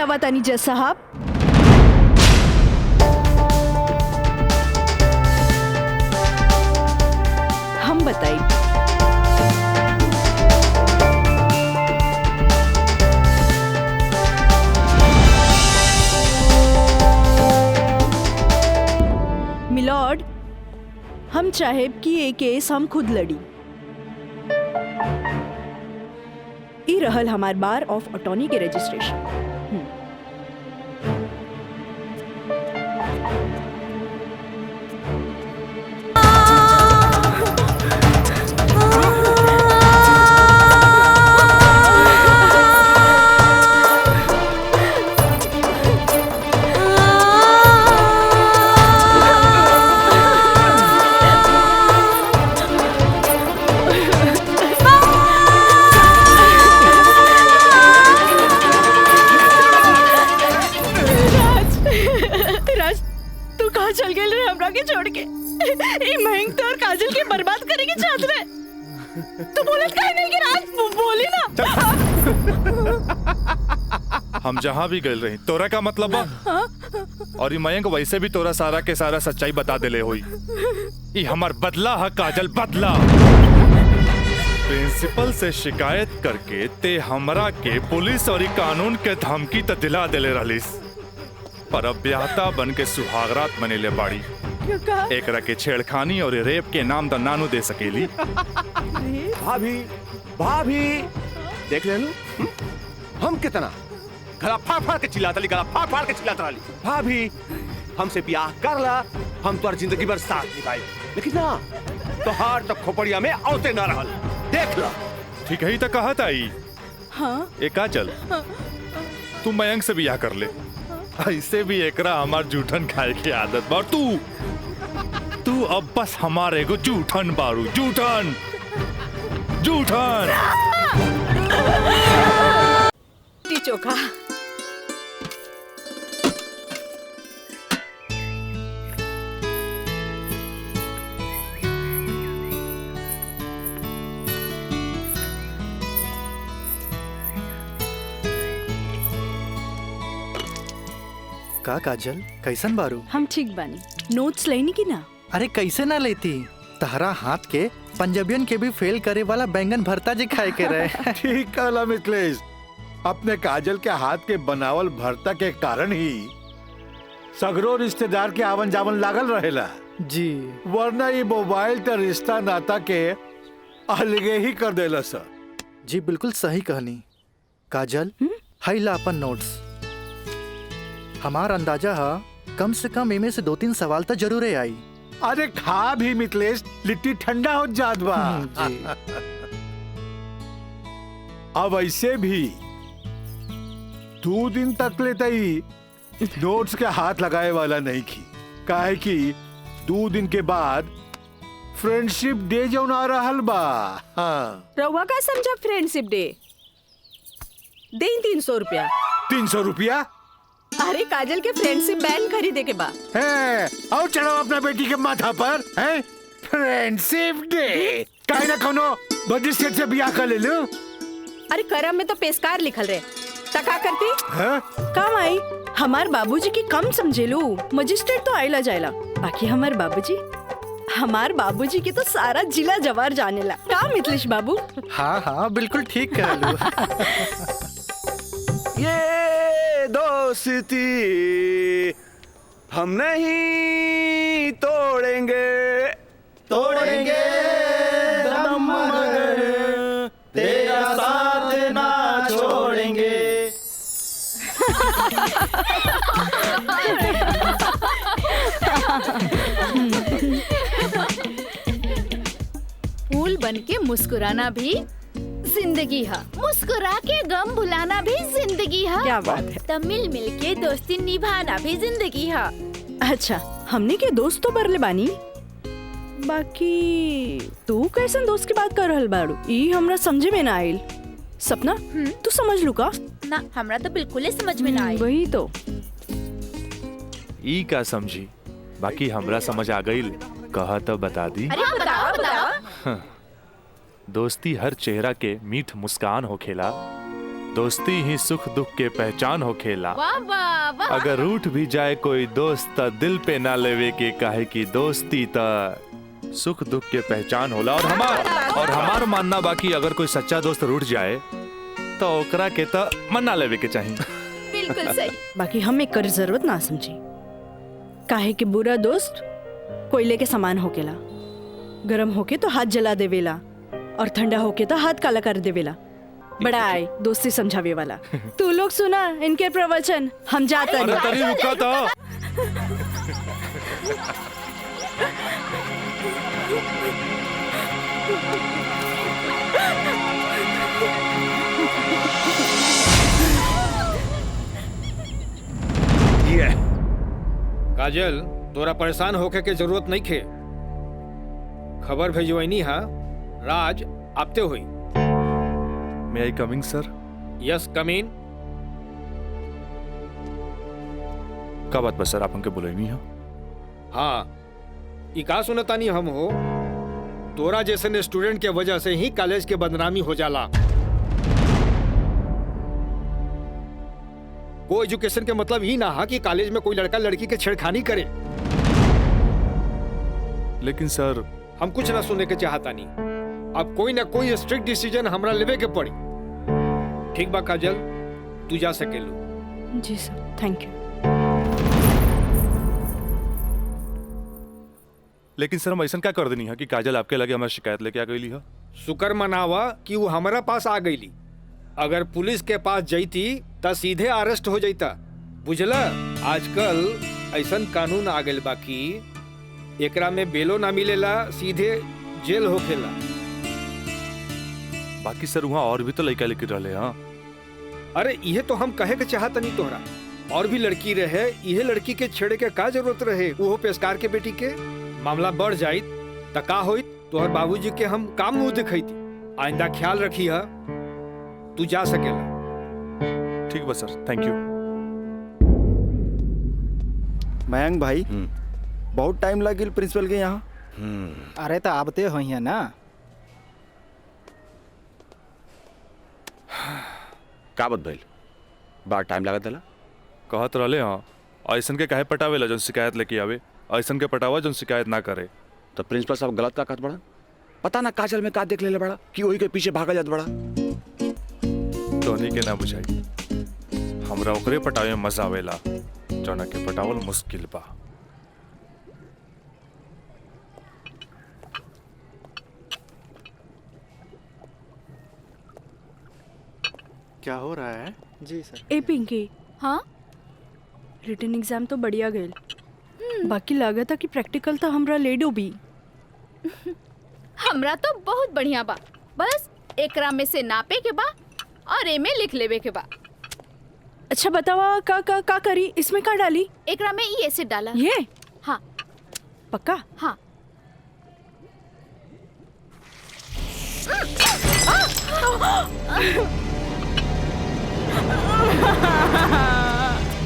बतावा तानी जज साहब। हम बताई। मिलॉर्ड, हम चाहेब कि ये केस हम खुद लड़ी। ई रहल हमार बार ऑफ अटॉर्नी के रजिस्ट्रेशन। चल गए रे हमरा के छोड़ के। ई महंग तो और काजल के बर्बाद करेंगे चाहत रहे। तू बोलत काहे नहीं कि राज बोली ना। हम जहाँ भी गए रही तोरा का मतलब बा। और ये मयंक वैसे भी तोरा सारा के सारा सच्चाई बता देले होई। ये हमार बदला है काजल, बदला। प्रिंसिपल से शिकायत करके ते हमरा के पुलिस और कानून के धमकी तो दिला देले रहलिस, पर अब ब्याहता बन के सुहागरात मनेले बाड़ी। एकरा के छेड़खानी और रेप के नाम तो नानू दे सकेली। भाभी भाभी देख ले हम कितना गला फाड़ के चिल्लाता ली, गला फाड़ के चिल्लाता रही। भाभी हमसे ब्याह कर ला, हम तो जिंदगी भर साथ निभाई, लेकिन ना तोहार तो खोपड़िया में औते ना रहल। देख ला। ठीक ही तो कहत आई। हाँ? एक काजल, तू मयंक से ब्याह कर ले। ऐसे भी एकरा हमार जूठन खाए की आदत बा। तू अब बस हमारे को जूठन बारू, जूठन जूठन। चोखा का काजल, कैसन बारू? हम ठीक बानी। नोट्स लेनी की ना? अरे कैसे ना लेती, तहरा हाथ के पंजाबियन के भी फेल करे वाला बैंगन भरता जी खाए के रहे। ठीक कहला मिथिलेश, अपने काजल के हाथ के बनावल भरता के कारण ही सगरो रिश्तेदार के आवन जावन लागल रहेला जी, वरना ये मोबाइल तो रिश्ता नाता के अलगे ही कर देला सर। जी बिल्कुल सही कहनी। काजल, हाई ला अपन नोट्स। हमार अंदाजा है कम से कम इमे से 2-3 सवाल तो जरूर आई। अरे खा भी मिथिलेश, लिट्टी ठंडा हो जात बा। जी। अब ऐसे भी 2 दिन तक ले तई नोट्स के हाथ लगाए वाला नहीं की, काहे कि 2 दिन के बाद फ्रेंडशिप डे जो आ रहल बा। हाँ। रउआ का समझा फ्रेंडशिप डे? दे 300 रुपया। 300 रुपया? अरे काजल के फ्रेंडशिप बैंड खरीदे के बा। है और चढ़ाओ अपना बेटी के माथा पर है फ्रेंडशिप डे। काहे ना कोनो मजिस्ट्रेट से ब्याह कर ले लो। अरे करम में तो पेशकार लिखल रहे, तका करती है? काम आई। हमार बाबूजी की कम समझे लो, मजिस्ट्रेट तो आइला जाइला, बाकी हमार बाबूजी की तो सारा जिला जवार जानेला। का मिथिलेश बाबू? हाँ हाँ बिल्कुल ठीक कह लू। ये दोस्ती हम नहीं तोड़ेंगे, तोड़ेंगे दम मगर तेरा साथ ना छोड़ेंगे। फूल बनके मुस्कुराना भी जिंदगी है, मुस्कुरा के गम भुलाना भी जिंदगी है। क्या बात है। तब मिल मिल के दोस्ती निभाना भी जिंदगी है। अच्छा, हमने के दोस्त तो बरले बानी, बाकी तू कैसन दोस्त की बात कर रहल बाड़ू? ई हमरा समझे में ना आइल। सपना, तू समझ लू का? ना, हमरा तो बिल्कुल ही समझ में ना आई। वही तो। ई का समझी, बाकी हमरा समझ आ गई। कहा तो बता दी। अरे बताओ बताओ। दोस्ती हर चेहरा के मीठ मुस्कान होखेला, दोस्ती ही सुख दुख के पहचान हो खेला। वाह वाह वाह। अगर रूठ भी जाए कोई दोस्त त दिल पे ना लेवे के, काहे की दोस्ती त सुख दुख के पहचान होला। और हमार मानना बाकी अगर कोई सच्चा दोस्त रूठ जाए तो ओकरा के त मना लेवे के चाहिए। बिल्कुल सही। बाकी हम एक कर जरूरत ना समझी, काहे कि बुरा दोस्त कोयले के समान होकेला। गरम होके तो हाथ जला देवेला और ठंडा होके तो हाथ काला कर देवेला। बड़ा आए दोस्ती समझावे वाला। तू लोग सुना इनके प्रवचन, हम जाते अरे हैं। तनी रुका तो। ये काजल, तोरा परेशान होके के जरूरत नहीं खे। खबर भेजवैनी हा, राज आपते हुई। May I coming sir? Yes come in. का बात बस सर, आप हमके बुलाइनी है? हाँ, ई का सुनतानी हम हो, तोरा जैसे स्टूडेंट के वजह से ही कॉलेज के बदनामी हो जाला। को एजुकेशन के मतलब ही ना हा कि कॉलेज में कोई लड़का लड़की के छेड़खानी करे। लेकिन सर हम कुछ ना सुनने के चाहता नहीं। अब कोई ना कोई स्ट्रिक्ट डिसीजन हमरा लेवे के पड़ी। ठीक बा काजल, तू जा सकेलू। जी सर, थैंक यू। लेकिन सर हम ऐसा क्या कर देनी है कि काजल आपके लगे हमारी शिकायत लेके आ गई है? शुक्र मनावा कि वो हमारा पास आ गईली। अगर पुलिस के पास जईती त सीधे अरेस्ट हो जाता। बुझला, आजकल ऐसन कानून आ गइल बा कि एकरा में बेलो ना मिलेला, सीधे जेल होखेला। बाकी सर वहाँ और भी तो लड़का लेके रहे। हाँ, अरे इहे तो हम कहे के चाहत नहीं तोहरा। और भी लड़की रहे, इहे लड़की के छेड़े के का जरूरत रहे? वो पेशकार के बेटी के मामला बढ़ जाइत त का होइत? तोहर बाबूजी के हम काम मुंह दिखैती। आइंदा ख्याल रखी है, तू जा सकेला। ठीक बा सर, थैंक यू। मयंक भाई, बहुत टाइम लगिल प्रिंसिपल के यहाँ। अरे तो आबते हो ना। का बात भइल? बड़ा टाइम लागत दला। कहत रहले हाँ, ऐसन के काहे पटावेला जौन शिकायत लेके आवे, ऐसन के पटावा जौन शिकायत ना करे। तो प्रिंसिपल साहब गलत का कहत बड़ा? पता ना काजल में का देख लेले बड़ा कि वही के पीछे भागा जात बड़ा। तोहनी के ना बुझाई, हमरा ओकरे पटावे में मजा आवेला जौना के पटावल मुश्किल बा। क्या हो रहा है? जी सर। ए पिंकी, हाँ, रिटन एग्जाम तो बढ़िया गए, बाकी लागत है कि प्रैक्टिकल तो हमरा ले डूबी। हमरा तो बहुत बढ़िया बा। बस एकरा में से नापे के बा और एमे लिख लेवे के बा। अच्छा बतावा, का करी? इसमें का डाली? एकरा में ई एसिड डाला। ये? हाँ पक्का? हाँ।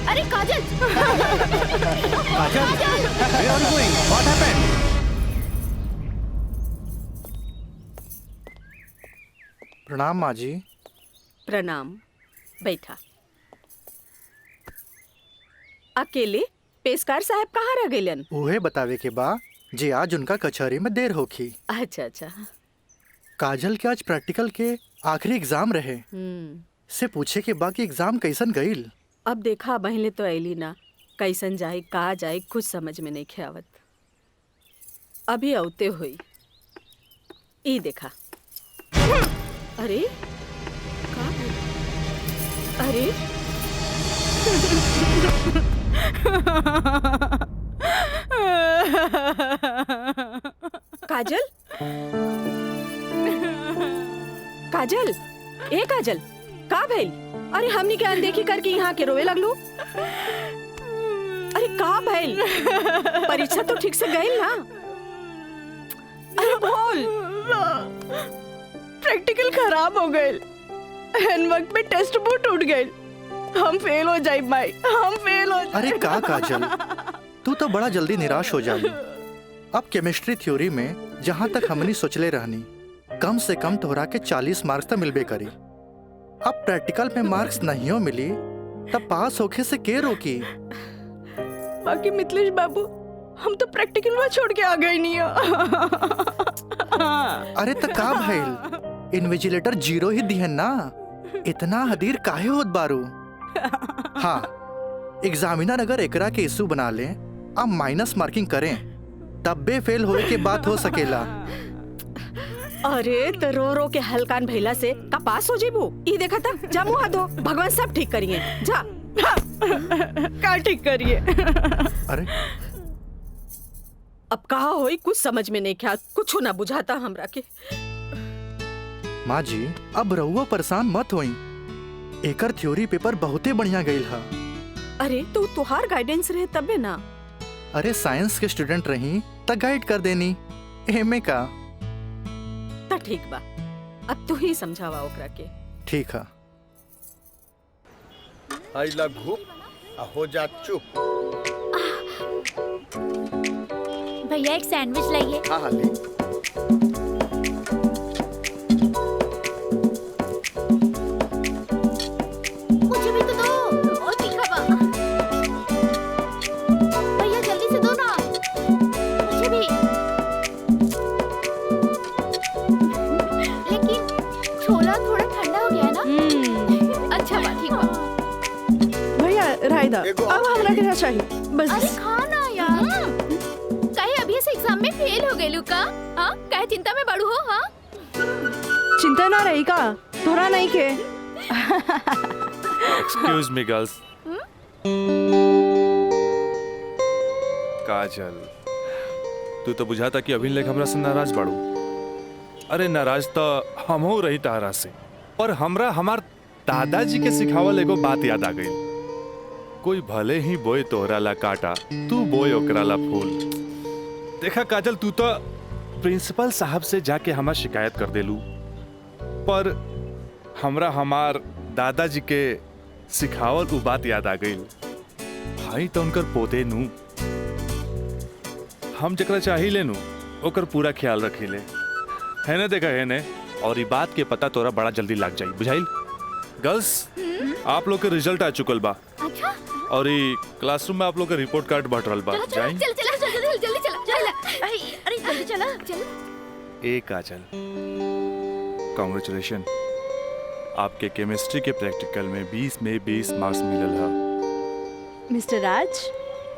अरे काजल! काजल, where are you going? What happened? प्रणाम माँ जी। प्रणाम, बैठा। अकेले पेशकार साहब कहाँ रह गइलन? उहे बतावे के बा जे आज उनका कचहरी में देर होखी। अच्छा अच्छा। काजल के आज प्रैक्टिकल के आखिरी एग्जाम रहे, से पूछे के बा कि एग्जाम कैसन गईल। अब देखा बहले तो ऐली ना, कैसन जाए कहा जाए कुछ समझ में नहीं आवत। अभी औते हुई ई देखा। अरे का? अरे काजल, काजल, ए काजल, का भइल? अरे हमनी के अनदेखी करके यहाँ के रोवे लगलू। अरे का भइल? परीक्षा तो ठीक से गई ना? अरे बोल। प्रैक्टिकल खराब हो गए, एन वक्त में टेस्ट बुक टूट गए। हम फेल हो जाए भाई, हम फेल हो जाए। अरे का काजल, तू तो बड़ा जल्दी निराश हो जाली। अब केमिस्ट्री थ्योरी में जहाँ तक हमनी सोचले रहनी, कम से कम तोहरा के 40 मार्क्स तो मिलबे करी। अब प्रैक्टिकल में मार्क्स नहीं हो मिली तब पास होके से के रोकी। बाकी मिथिलेश बाबू हम तो प्रैक्टिकल में छोड़ के आ गए नहीं अरे तो का भइल, इन्विजिलेटर 0 ही दिहन ना, इतना हदीर काहे होत बारू। हाँ, एग्जामिनर अगर एकरा के इशू बना ले, अब माइनस मार्किंग करें तब बे फेल होए के बात हो सकेला। अरे तो रो रो के हलकान भैला से का पास हो जेबू। ई देखा था, जा मुँह हाथ धो, भगवान सब ठीक करिए। जा का ठीक करिए। अरे अब कहा होई कुछ समझ में नहीं क्या, कुछ ना बुझाता हमरा के। माँ जी अब रहुआ परेशान मत होई, एकर थ्योरी पेपर बहुते बढ़िया गईल हा। अरे तो तुहार गाइडेंस रहे तबे ना। अरे साइंस के स्टूडेंट रही त गाइड कर देनी, एमे का। ता ठीक बा, अब तू ही समझावा ओकरा के। ठीक है। आइला घूप हो जा चुप। भैया एक सैंडविच लाइए। हाँ हाँ ले। मुझे भी तो दो, और तीखा बा। भैया जल्दी से दो ना, मुझे भी। लेकिन छोला थोड़ा ठंडा हो गया है ना। अच्छा बा, ठीक बा। भैया रायदा अब हमरा के चाहिए बस। अरे खाना यार, कहे अभी से एग्जाम में फेल हो गए लुका। हाँ कहे चिंता में बड़ू हो। हाँ चिंता ना रही का, थोड़ा नहीं के। Excuse me girls. काजल, तू तो बुझाता कि अभी लेक हमरा से नाराज बाड़ू। अरे नाराज तो हमहू रही तारा से, पर हमरा हमार दादाजी के सिखावल एगो बात याद आ गई। कोई भले ही बोए तोहरा ला काटा, तू बोए ओकरा ला फूल। देखा काजल, तू तो प्रिंसिपल साहब से जाके हमार शिकायत कर देलू, पर हमरा हमार दादाजी के सिखावल उ बात याद आ गई। भाई तो उनकर पोते नू, हम जकरा चाही लेनू ओकर पूरा ख्याल रखीले, है ना। देखा है ने, और ये बात के पता तोरा बड़ा जल्दी लग जाई, बुझाइल। गर्ल्स, आप लोग के रिजल्ट आ चुकल बा। अच्छा। और ये क्लासरूम में आप लोग का रिपोर्ट कार्ड बट रहल बा। जाई जल्दी चला। अरे जल्दी चला चल। ए काजल, कांग्रेचुलेशन, आपके केमिस्ट्री के प्रैक्टिकल में 20 में 20 मार्क्स मिलल है। Mister Raj,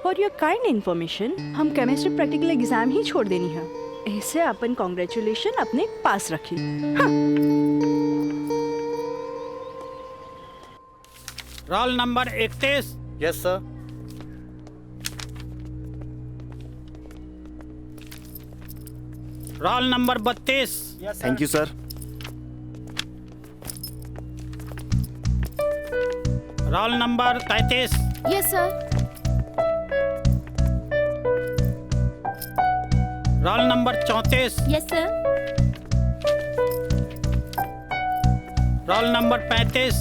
for your kind information, हम केमिस्ट्री प्रैक्टिकल एग्जाम ही छोड़ देनी है। ऐसे अपन कांग्रेचुलेशन अपने पास रखी। हाँ। Roll number 31। Yes sir. Roll number 32। Thank you sir. Roll number 33। Yes sir. Roll number 34। Yes sir. Roll number 35।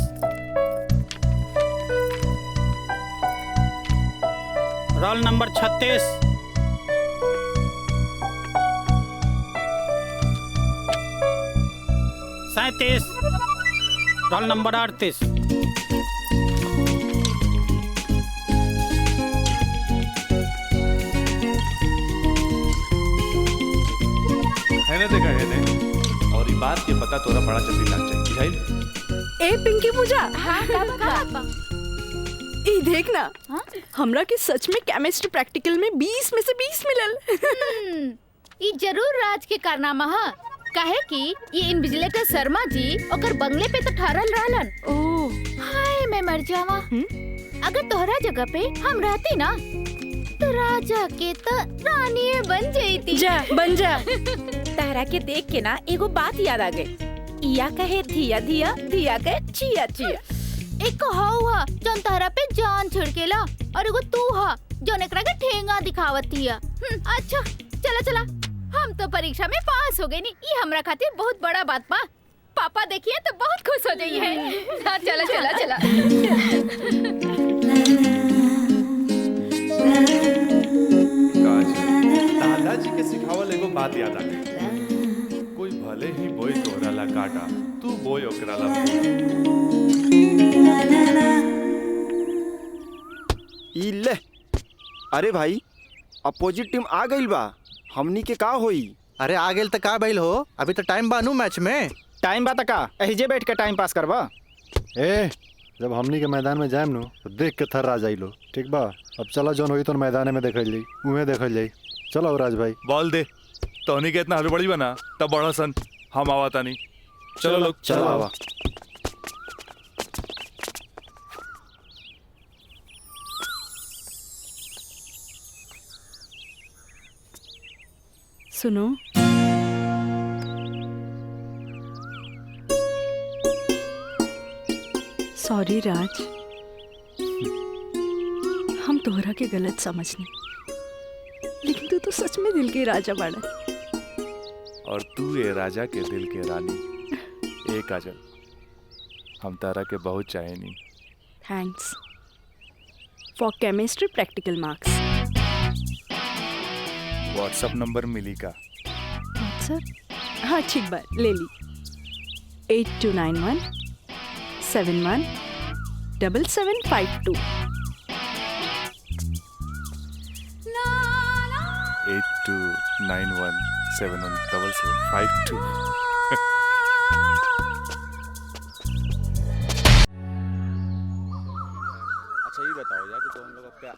Roll number 36। Roll number 38। है ना। देखा है ने, और ये बात के पता तोरा बड़ा जल्दी लग जाए, बुझाइल। ए पिंकी पूजा, हाँ का ई देख ना, हमरा के सच में केमिस्ट्री प्रैक्टिकल में 20 में से 20 मिलल। ये जरूर राज के कारनामा है। कहे कि ये इन्विजिलेटर शर्मा जी ओकर बंगले पे तो ठहरल रहलन। ओह हाय मैं मर जावा। अगर तोहरा जगह पे हम रहती ना तो राजा के तो रानी बन जाती। जा बन जा। तारा के देख के ना एगो बात याद आ गई। इया कहे धिया धिया, धिया कहे चिया चिया। एक हाउ जौन तहरा पे जान छिड़केला, और एगो तू हा जौन एकरा के ठेंगा दिखावतिया। अच्छा चला चला, हम तो परीक्षा में पास हो गए नी, ये हमरा खातिर बहुत बड़ा बात बा। पापा देखिए तो बहुत खुश हो जाइए। हाँ चला चला चला। दादाजी के सिखावल एगो बात याद आ गई। कोई भले ही बोए तोहरा ला काटा, तू बोए ओकरा ला फूल। ई ले। अरे भाई अपोजिट टीम आ गई बा, हमनी के का होई? अरे आ गेल त का बैल हो, अभी तो टाइम बानू मैच में। टाइम बा का एहिजे बैठ के टाइम पास करबा। ए जब हमनी के मैदान में जाएम नु तो देख के थर्रा जाइलो, ठीक बा? अब चलो जौन होई तो मैदान में देखल जाई, उहे देखल जाई। चलो राज भाई बॉल दे। तोहनी के इतना हड़बड़ी बना तब बड़ा सन हम आवाता नहीं। चलो लोग चलो आवा। सुनो, सॉरी राज, हम तोहरा के गलत समझने, लेकिन तू तो सच में दिल के राजा बाड़ा। और तू ये राजा के दिल के रानी। ए काजल, हम तारा के बहुत चाहेनी। Thanks for chemistry practical marks. WhatsApp number मिली का? व्हाट्सएप? हाँ ठीक बा, ले ली। 8291 71 7752। 8291717752। अच्छा ये बताओ यार कि तो हम लोग का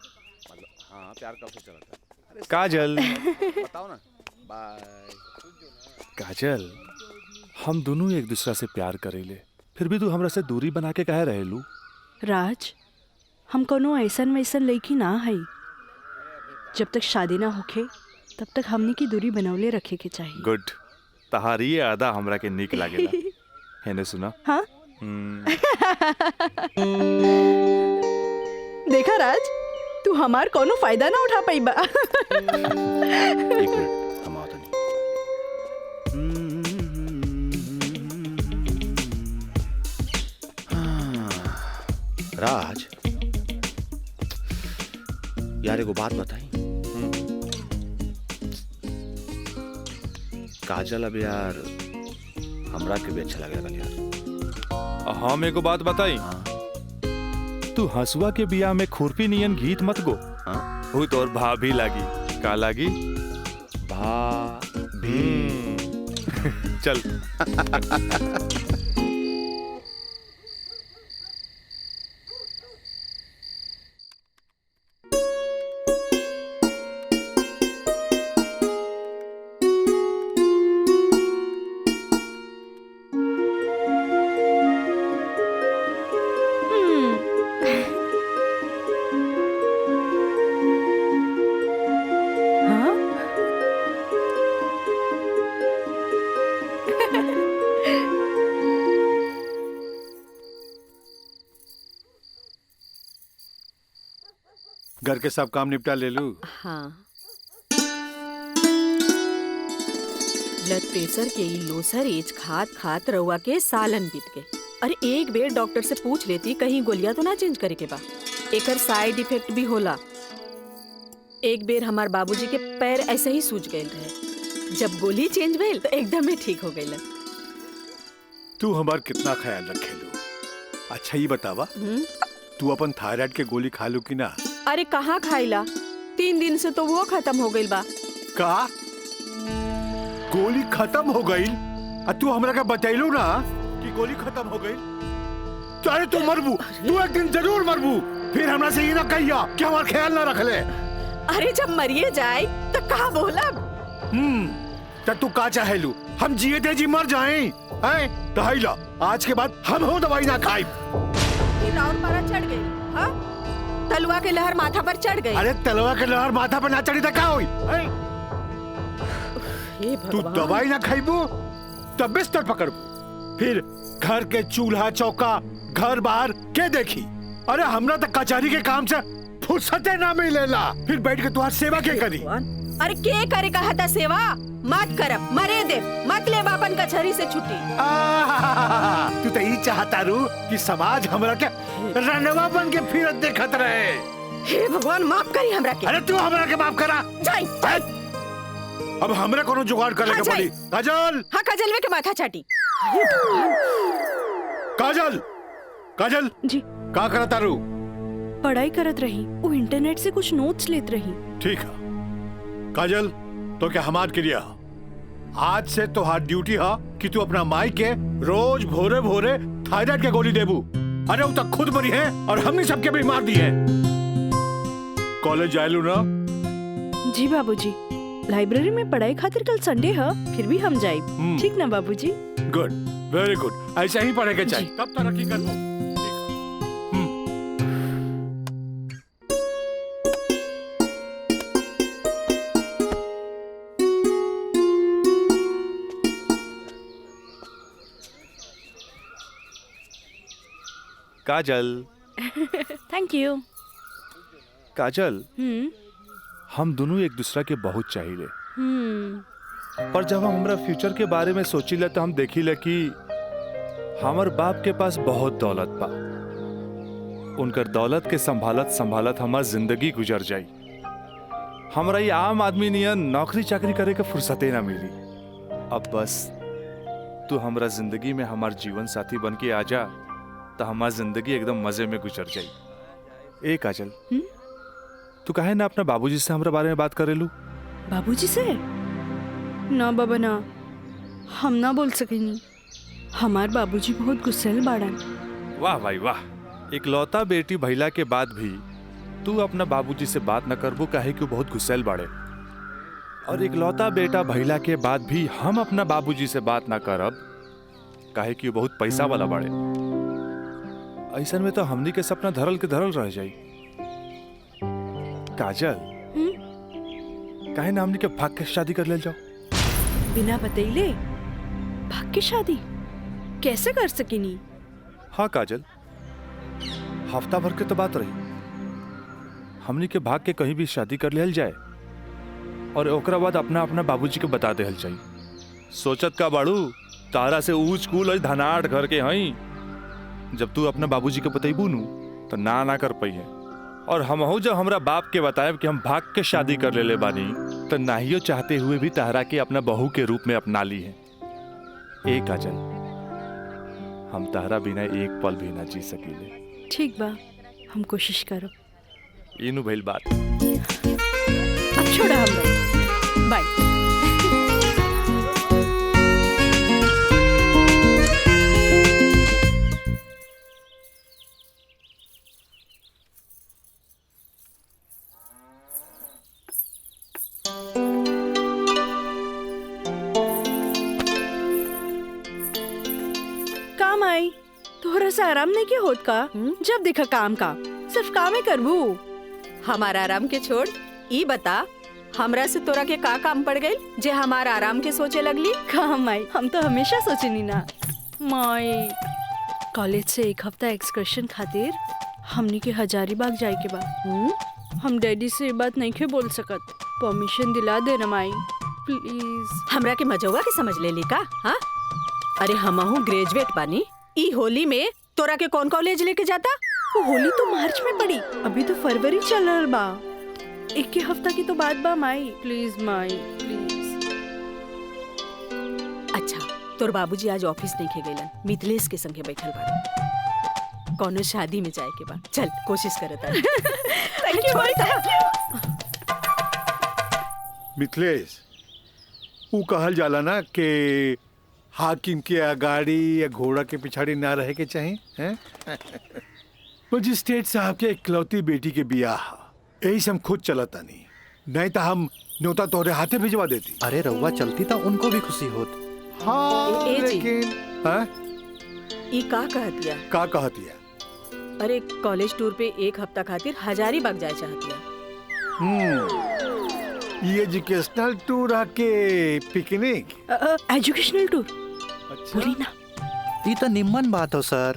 मतलब हाँ प्यार कब से चला था? काजल बताओ ना। बाय। काजल, हम दोनों एक दूसरा से प्यार करेले, फिर भी तू हमरा से दूरी बना के काहे रहेलू? राज, हम कोनो ऐसन वैसन लड़की ना है। जब तक शादी ना होखे तब तक हमनी की दूरी बनौले रखे के चाहिए। गुड, तहारी ये आदा हमरा के निक लागेला। हेने सुना? हाँ? देखा राज, तू हमार कोनो फायदा ना उठा पाई बा। एक मिनट हम आओ तनी। राज यार एगो बात बताई। काजल अब यार हमरा के भी अच्छा लगे यार। हम एगो बात बताई। तू हंसुआ के बिया में खुरपी नियन गीत मत गो। वो तो और भाभी लागी। का लागी? भाभी। चल। घर के सब काम निपटा ले लू? हाँ, ब्लड प्रेशर के ई लोसर एज खात खात रउआ के सालन बीत गए। अरे एक बेर डॉक्टर से पूछ लेती कहीं गोलियां तो ना चेंज करे के बा। एकर साइड इफेक्ट भी होला। एक बेर हमार बाबूजी के पैर ऐसे ही सूज गए रहे, जब गोली चेंज भइल तो एकदम ही ठीक हो गइल। तू हमार कितना ख्याल रखेलू? अच्छा ये बतावा, तू अपन थायराइड के गोली खा लू कि ना? अरे कहाँ खाइला, 3 दिन से तो वो खत्म हो गइल बा। का गोली खत्म हो गई? तू हमरा का बतैलू ना कि गोली खत्म हो गई? अरे तू मरबू, तू एक दिन जरूर मरबू। फिर हमरा से ये ना कहिया कि हमार ख्याल ना रख ले। अरे जब मरिए जाए तो कहा बोला? तू का चाहेलू हम जिए थे जी मर जाएं? हैं? दहाइला आज के बाद हम हो दवाई ना खाई। और पारा चढ़ गई। हाँ? तलवा के लहर माथा पर चढ़ गई। अरे तलवा के लहर माथा पर ना चढ़ी तो क्या हुई? तू दवाई ना खाइबू तब बिस्तर पकड़बू, फिर घर के चूल्हा चौका घर बाहर के देखी? अरे हमरा तो कचहरी के काम से फुर्सते ना मिलेला, फिर बैठ के तुम्हारी सेवा के करी? अरे के करे कहा था सेवा? मत करब, मरे दे, मत ले बापन कचहरी से छुट्टी। तू तो यही चाहता रू कि समाज हमरा के रनवा बन के फिरत देखत रहे। हे भगवान माफ करी हमरा के। अरे तू हमरा के माफ करा। जाई। अब हमरा कोनो जुगाड़ करे के पड़ी। काजल। हाँ काजलवे के माथा चाटी। काजल, काजल जी का करता रू? पढ़ाई करत रही, वो इंटरनेट से कुछ नोट्स लेत रही। ठीक है काजल, तो क्या हमार क्रिया आज से तो हाथ ड्यूटी हा कि तू अपना माई के रोज भोरे भोरे थायराइड के गोली देबू। अरे वो तक खुद मरी है और हमने सबके बीमार दी है। कॉलेज आयलू ना? जी बाबूजी, लाइब्रेरी में पढ़ाई खातिर कल संडे है, फिर भी हम जाए। ठीक ना बाबूजी? गुड, वेरी गुड, ऐसा ही पढ़े के चाहिए, तब तरक्की करबो। काजल। Thank you. काजल, हम दोनों एक दूसरा के बहुत चाहिए, पर जब हम हमरा फ्यूचर के बारे में सोचिले तो हम देखिले कि हमार बाप के पास बहुत दौलत बा। उनकर दौलत के संभालत संभालत हमार जिंदगी गुजर जाई। हमरा ये आम आदमी नियन नौकरी चाकरी करे के फुर्सते ना मिली। अब बस तू हमरा जिंदगी में हमार जीवन साथी बन के आ जा, तो हमार जिंदगी एकदम मजे में गुजर जाई। ए काजल, तू काहे ना अपना बाबूजी से हमरा बारे में बात करेलू? बाबूजी से? ना बाबा ना, हम ना बोल सकेनी। हमार बाबूजी बहुत गुस्सेल बाड़न। वाह भाई वाह, इकलौता बेटी भैला के बाद भी तू अपना बाबूजी से बात न करबू, काहे कि वो बहुत गुस्सेल बाड़े। और इकलौता बेटा भैला के बाद भी हम अपना बाबूजी से बात ना करब, काहे कि वो बहुत पैसा वाला बाड़े। ऐसा में तो हमनी के सपना धरल के धरल रह जाई। काजल, काहे ना हमनी के भाग के शादी कर ले जाओ? बिना बतैले भाग के शादी कैसे कर सकेनी? हाँ काजल, हफ्ता भर के तो बात रही, हमनी के भाग के कहीं भी शादी कर लेल जाए और ओकरा बाद अपना अपना बाबूजी के बता देहल जाई। सोचत का बाड़ू, तारा से ऊंच कूल और धनाट घर के हई। जब तू अपना बाबूजी के बतैबू नु तो ना कर पाई है। और हमहू जब हमरा बाप के बताएब कि हम भाग के शादी कर ले बानी, तो नाहियो चाहते हुए भी तारा के अपना बहू के रूप में अपना ली है। ए काजल, हम तारा बिना एक पल भी ना जी सकीले। ठीक बा, हम कोशिश करो। इनु भइल बात। अब छोड़ा हम, बाय। काम आई थोड़ा सा आराम नहीं किया होत का? जब देखा काम का सिर्फ काम ही करबू। हमारा आराम के छोड़, ई बता हमरा से तोरा के का काम पड़ गई जे हमारा आराम के सोचे लगली? काम आई, हम तो हमेशा सोचनी ना माई। कॉलेज से एक हफ्ता एक्सकर्शन खातिर हमनी के हजारीबाग जाए के बा। हम डैडी से ये बात नहीं के बोल सकत, परमिशन दिला दे ना माई प्लीज। हमरा के मजौवा के समझ ले ली का? हाँ, अरे हमहू ग्रेजुएट बानी। ई होली में तोरा के कौन कॉलेज लेके जाता? वो होली तो मार्च में पड़ी, अभी तो फरवरी चल रहा बा। एक के हफ्ता की तो बात बा माई, प्लीज माई प्लीज। अच्छा, तोर बाबूजी आज ऑफिस नहीं खे गइलन, मिथिलेश के संगे बैठल बाड़े। कौनो शादी में जाए के बा, चल कोशिश करत आनी। Thank you Mai, thank you. Mithilesh, वो कहल जाला ना कि हाकिम के गाड़ी या घोड़ा के पिछाड़ी ना रहे के चाहिए, हैं? मजिस्ट्रेट साहब के इकलौती बेटी के बियाह, यही से हम खुद चलता नहीं तो हम न्योता तोरे हाथे भिजवा देती। अरे रउआ चलती तो उनको भी खुशी होत। हाँ, लेकिन ई का कहतिया? का कहतिया? अरे कॉलेज टूर पे एक हफ्ता खातिर हजारीबाग जाए चाहतिया। ये एजुकेशनल टूर आके पिकनिक? एजुकेशनल टूर? अच्छा। ना ये तो निम्मन बात हो सर।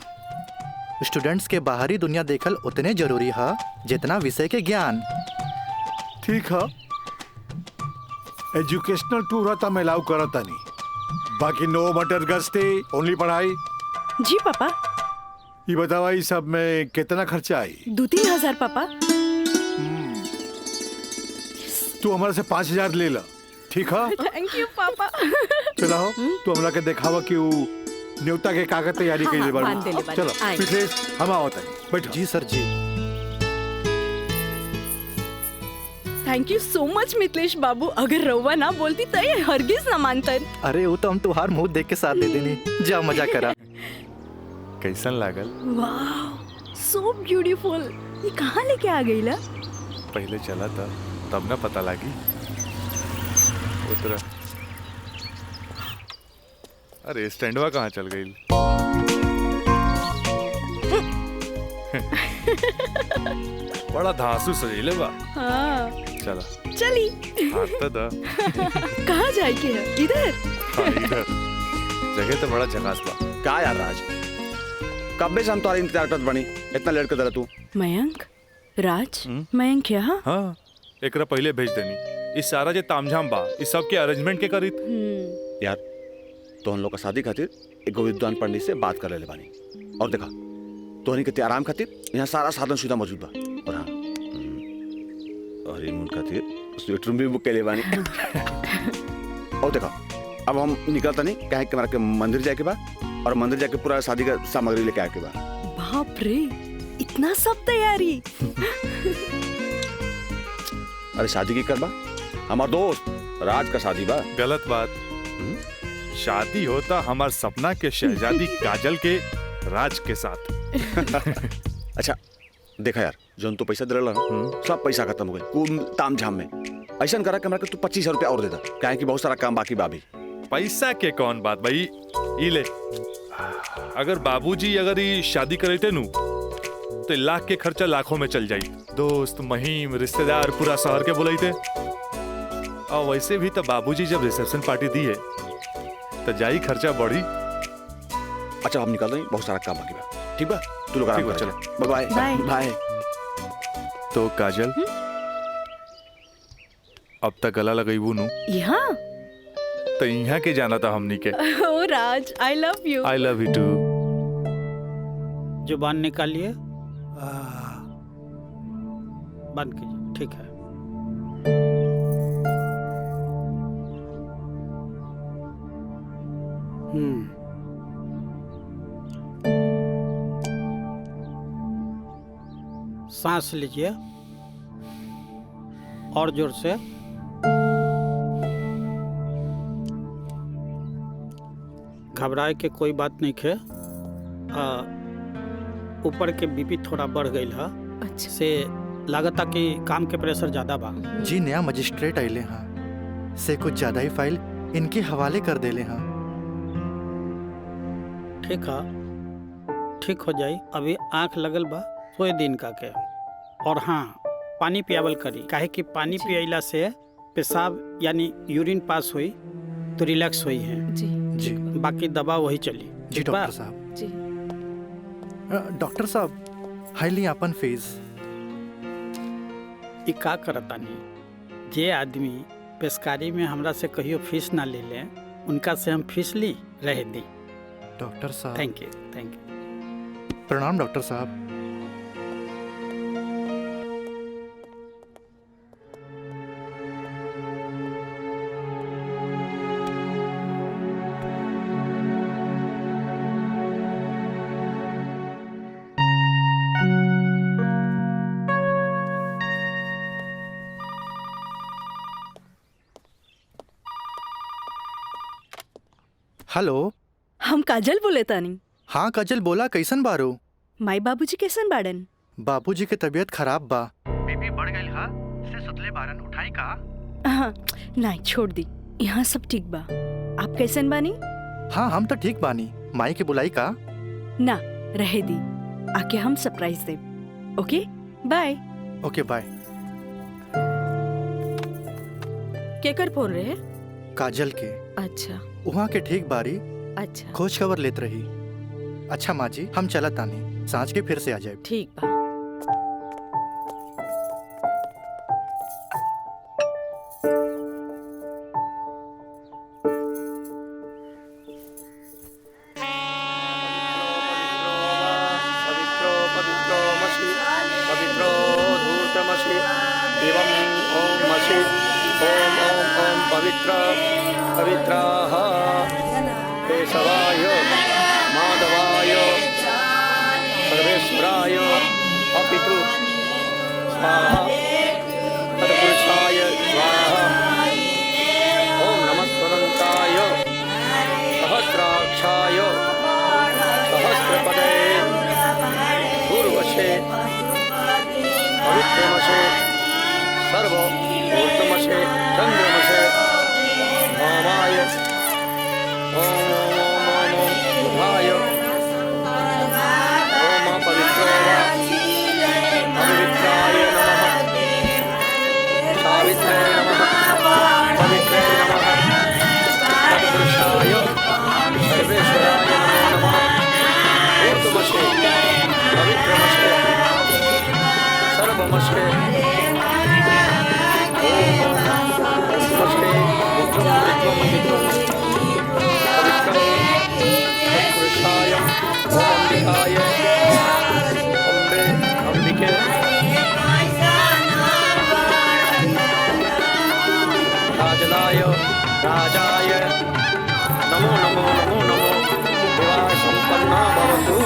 स्टूडेंट्स के बाहरी दुनिया देखल उतने जरूरी है जितना विषय के ज्ञान। ठीक है, एजुकेशनल टूर है तो मैं अलाउ करता नहीं, बाकी नो मटर गस्ती, ओनली पढ़ाई। जी पापा। ये बतावा, ये सब में कितना खर्चा आई? 2-3 हजार पापा। तू हमारे से 5,000 ले ला, ठीक है? थैंक यू पापा। चलो तू हमरा के दिखावा कि वो न्योता के कागज तैयारी के लिए बार। चलो मिथिलेश, हम आओ तनी बैठो। जी सर जी। Thank you so much Mitlesh बाबू। अगर रउआ ना बोलती तो ये हरगिज ना मानतन। अरे वो तो हम तुहार मुंह देख के साथ दे देनी। जा मजा करा। कैसन लागल? वाह सो ब्यूटीफुल। ये कहाँ लेके आ गई ला? पहले चला था तब ना पता लगी। उतरा। अरे स्टैंडवा कहाँ चल गई? बड़ा धांसू सजीले बा। हाँ चला चली। हाथ तो दा। कहाँ जाए के है? इधर। हाँ इधर। जगह तो बड़ा झकास बा। क्या यार राज, कब से हम तुम्हारा इंतजार करत बनी, इतना लेट कर दे तू। मयंक राज मयंक यहाँ? हाँ एकरा पहले भेज देनी। इस सारा जे तामझाम बा इस सब के अरेंजमेंट के करी। यार तो हम लोग का शादी खातिर एक विद्वान पंडित से बात कर ले बानी। और देखा तोहनी के आराम खातिर यहाँ सारा साधन सुविधा मौजूद बा। और हाँ हनीमून खातिर स्वीट रूम भी बुक कर ले बानी। और देखा अब हम निकलता नहीं कहे कि हमारा के मंदिर जाके बा और मंदिर जाके पूरा शादी का सामग्री लेके आके बा। बाप रे इतना सब तैयारी। अरे शादी की करबा, हमार दोस्त राज का शादी बा। गलत बात। शादी होता हमार सपना के शहजादी काजल के राज के साथ। अच्छा देखा यार जो तू पैसा दिला ना सब पैसा खत्म हो गई कुल तामझाम में। ऐसा करा कि हमरा के तू 25,000 रुपया और दे दा, काहे कि बहुत सारा काम बाकी बा अभी। पैसा के कौन बात भाई, ई ले। अगर बाबूजी अगर ये शादी करते नु तो लाख के खर्चा लाखों में चल जाई। दोस्त महिम रिश्तेदार पूरा शहर के बुलाईते। और वैसे भी तो बाबूजी जब रिसेप्शन पार्टी दी है तो जाई खर्चा बढ़ी। अच्छा हम निकल रहे हैं, बहुत सारा काम बाकी बा। ठीक बा तू लोग आराम कर। चलो बाय बाय बाय। तो काजल अब तक गला लगईबू नु यहाँ तो यहाँ के जाना था हमनी के। ओ Raj I love you. I love you too. जुबान निकालिए, बंद कीजिए। ठीक है। सांस लीजिए और जोर से। घबराए के कोई बात नहीं है। ऊपर के बीपी थोड़ा बढ़ गई है। अच्छा से लागता कि काम के प्रेशर ज्यादा बा। जी नया मजिस्ट्रेट आइले हाँ से कुछ ज्यादा ही फाइल इनके हवाले कर देले हाँ। ठीक है ठीक हो जाई। अभी आंख लगल बा 100 दिन का के। और हाँ पानी पियावल करी, काहे कि पानी पियला से पेशाब यानी यूरिन पास हुई तो रिलैक्स हुई है। जी जी बाकी दवा वही चली। जी डॉक्टर साहब। जी डॉक्टर साहब हाईली अपन फीस। ई का करतानी, जे आदमी पेशकारी में हमरा से कहियो फीस ना ले ले उनका से हम फीस ली रह दी। डॉक्टर साहब थैंक यू। प्रणाम डॉक्टर साहब। हेलो हम काजल बोले तानी। हाँ काजल बोला कैसन बारू? माई बाबूजी कैसन बाड़न? बाबूजी के तबीयत खराब बा। बीपी बढ़ गई हा से सुतले बारन उठाई का? हाँ नहीं छोड़ दी, यहाँ सब ठीक बा। आप कैसन बानी? हाँ हम तो ठीक बानी। माई के बुलाई का? ना रहे दी, आके हम सरप्राइज दे। Okay bye. Okay bye. केकर फोन रहे? काजल के। अच्छा वहाँ के ठीक बारी अच्छा खोज खबर लेत रही। अच्छा माँ जी हम चलत तानी, सांझ के फिर से आ जाए। ठीक बा। पवित्राः केशवाय माधवाय सर्वेश्वराय अपितृ स्वाहा तत्पुरुषाय पवित्रमसे सर्वभूतमसे चन्द्रमसे वामाय ओम बुधाय ओम पवित्रो पवित्राय नमः सावित्रे नमः पवित्रे नमः सत्पुरुषाय सर्वेश्वराय नमः ऊर्ध्वमसे पवित्रमसे सर्वमसे ओम सत्पुरुषाय ओम अम्बे अंबिके राजलाय राजाय नमो नमो नमो नमो विवाह संपन्ना भवतु।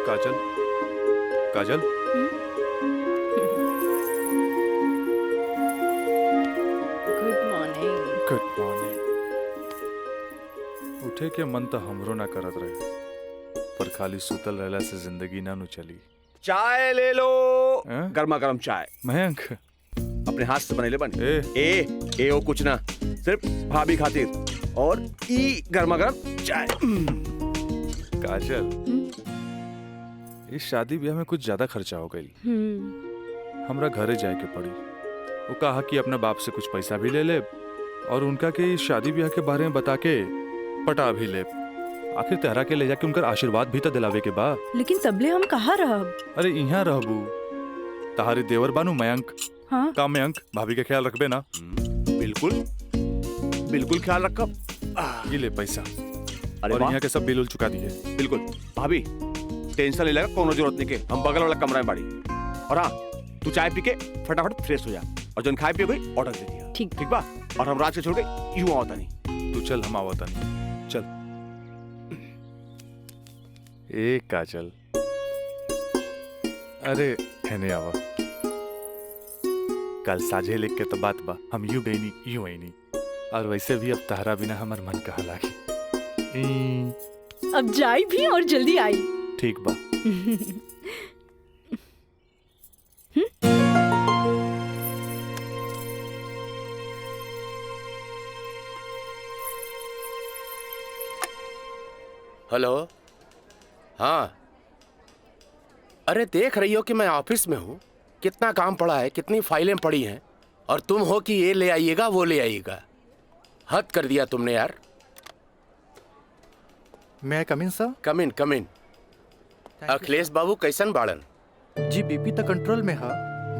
Kajal Kajal good morning. Good morning. उठे के मन तो हमरो ना करत रहे, पर खाली सुतल रहला से जिंदगी ना नु चली। चाय ले लो, गर्मा गर्म चाय। मयंक अपने हाथ से बनेले बन। ए ओ कुछ ना, सिर्फ भाभी खातिर और ई गर्मा गर्म चाय। काजल इस शादी ब्याह में कुछ ज्यादा खर्चा हो गई। हमरा घरे जाए के पड़ी। वो कहा कि अपने बाप से कुछ पैसा भी ले ले और उनका के इस शादी ब्याह के बारे में बता के पटा भी ले। आखिर तेहरा के ले जाके उनका आशीर्वाद भी तो दिलावे के बा। लेकिन तबले हम कहाँ रहब? अरे यहाँ रहबू, तहारी देवर बानू मयंक। हाँ? का मयंक भाभी के ख्याल रखबे ना? बिल्कुल बिल्कुल ख्याल रखब। ये ले पैसा। अरे और यहाँ के सब बिल उल चुका दिए। बिल्कुल भाभी टेंशन ले लगा, कोनो जरूरत नहीं के, हम बगल वाला कमरा में बाड़ी। और हाँ तू चाय पी के फटाफट फ्रेश हो जा और जन खाए पिए गई ऑर्डर दे दिया। ठीक ठीक बा। और हम रात के छोड़ के यूं आवता नहीं। तू चल, हम आवता नहीं। चल। ए काजल, अरे हेने आवा। कल साझे लिख के तो बात बा, हम यूं गईनी यूं आईनी। और वैसे भी अब तहरा बिना हमार मन कहा लागी। अब जाई भी और जल्दी आई। ठीक बा। हेलो। हाँ, अरे देख रही हो कि मैं ऑफिस में हूँ, कितना काम पड़ा है, कितनी फाइलें पड़ी हैं, और तुम हो कि ये ले आइएगा वो ले आइएगा। हद कर दिया तुमने यार। मैं कम इन सर? कम इन। अखिलेश बाबू कैसन बाड़न? जी बीपी तक कंट्रोल में है,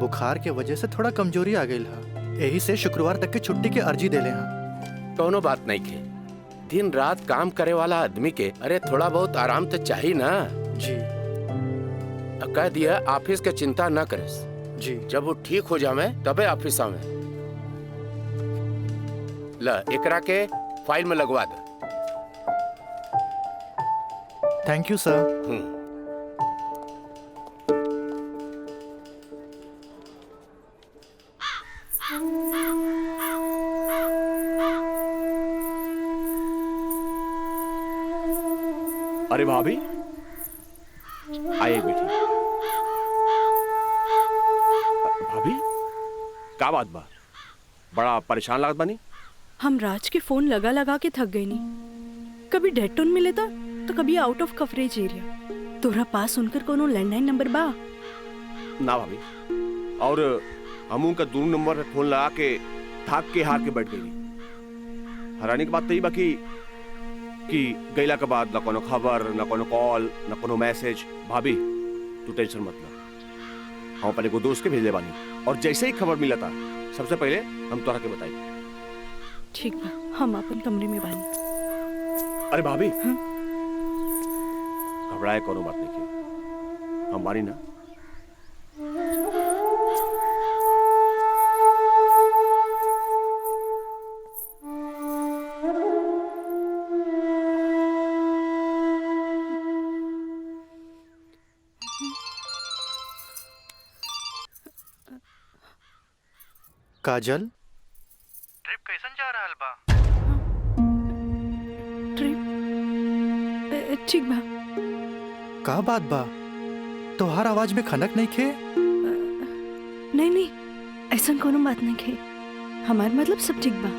बुखार के वजह से थोड़ा कमजोरी आ गई है, यही से शुक्रवार तक की छुट्टी की अर्जी दे ले हैं। कोनो बात नहीं के, दिन रात काम करे वाला आदमी के अरे थोड़ा बहुत आराम तो चाहिए ना। जी कह दिया ऑफिस के चिंता न करे जी, जब वो ठीक हो जावे तबे ऑफिस आवे। ला एकरा के फाइल में लगवा दे। थैंक यू सर। अरे भाभी आइए बेटी। भाभी क्या बात बा, बड़ा परेशान लागत बानी? हम राज के फोन लगा लगा के थक गई नहीं। कभी डेड टोन मिले था तो कभी आउट ऑफ कवरेज एरिया। तोरा पास उनकर कोनो लैंडलाइन नंबर बा? ना भाभी, और हम उनका दूर नंबर पे फोन लगा के थक के हार के बैठ गई। हैरानी की बात तो ये बाकी कि गैला के बाद ना कोनो खबर, ना कोनो कॉल, ना कोनो मैसेज। भाभी तू टेंशन मत ले, हम अपने को दोस्त के भेजले बानी, और जैसे ही खबर मिला था सबसे पहले हम तोरा के बताई। ठीक बा, हम अपन कमरे में बानी। अरे भाभी घबराए कोनो बात नहीं की, हम बानी ना। काजल ट्रिप कैसन जा रहल बा? ट्रिप ठीक बा। का बात बा? तोहार आवाज में खनक नहीं खे? नहीं नहीं, ऐसा कोनो बात नहीं खे। हमार मतलब सब ठीक बा।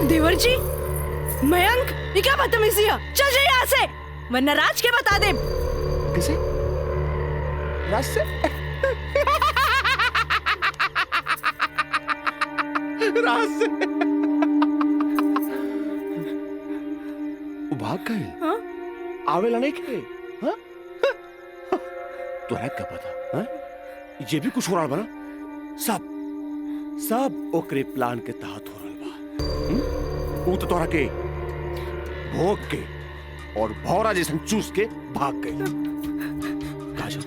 देवर जी, मयंक, ये क्या बदतमीजी है? चल जाइए यहाँ से, वरना राज के बता दे। किसे? राज से? राज से? वो भाग गए? हाँ? आवेला नहीं के? हाँ? तोरा क्या पता? हाँ? ये भी कुछ हो रहा बना? सब ओकरे प्लान के तहत हो रहा बा। वो तो तोरा के भोग के और भौरा जैसन चूस के भाग गए। काजल,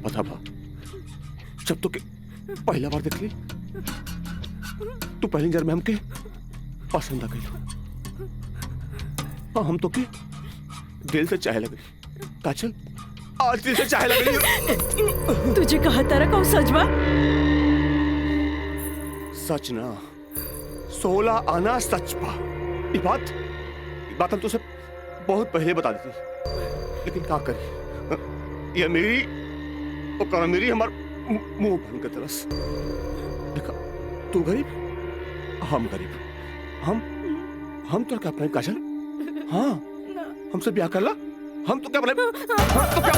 पता बा, जब तो के पहला बार देख ली तू पहली नजर में हमके पसंद आ गई। हाँ, हम तो के दिल से चाहे लगे। काजल, आज दिल से चाहे लगे। तुझे कहा तारा कौन सच बा? सच ना, 16 आना सच बा। ये बात हम तुझे बहुत पहले बता देती, लेकिन क्या करी, ये मेरी और मेरी हमार मुंह बन के तरस। देखा, तू गरीब, हम गरीब, हम तो क्या अपने काजल? हाँ, हमसे ब्याह कर ला, हम तो क्या अपने, हम तो क्या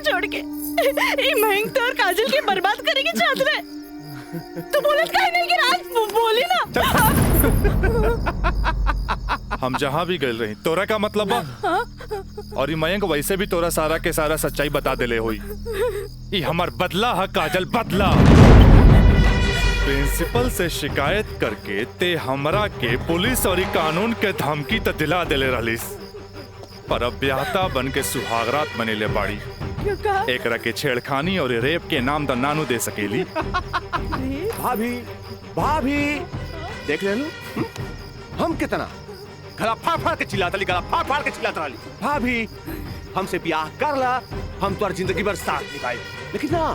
छोड़ के ये महंग तो और काजल के बर्बाद करेंगे चाहत रहे। तू बोलत काहे नहीं कि राज बोली ना। हम जहाँ भी गए रही तोरा का मतलब बा, और ये मयंक वैसे भी तोरा सारा के सारा सच्चाई बता देले होई। ये हमार बदला है काजल, बदला। प्रिंसिपल से शिकायत करके ते हमरा के पुलिस और कानून के धमकी त दिला देले रहलिस, पर अब ब्याहता बन के सुहागरात बनेले बाड़ी। एकरा के छेड़खानी और रेप के नाम द नानू दे सकेली। भाभी देख ले लो, हम कितना गला फाड़ फाड़ के चिल्लाता ली, गला फाड़ फाड़ के चिल्लाता ली। भाभी हमसे ब्याह कर ला, हम तो जिंदगी भर साथ निभाए, लेकिन ना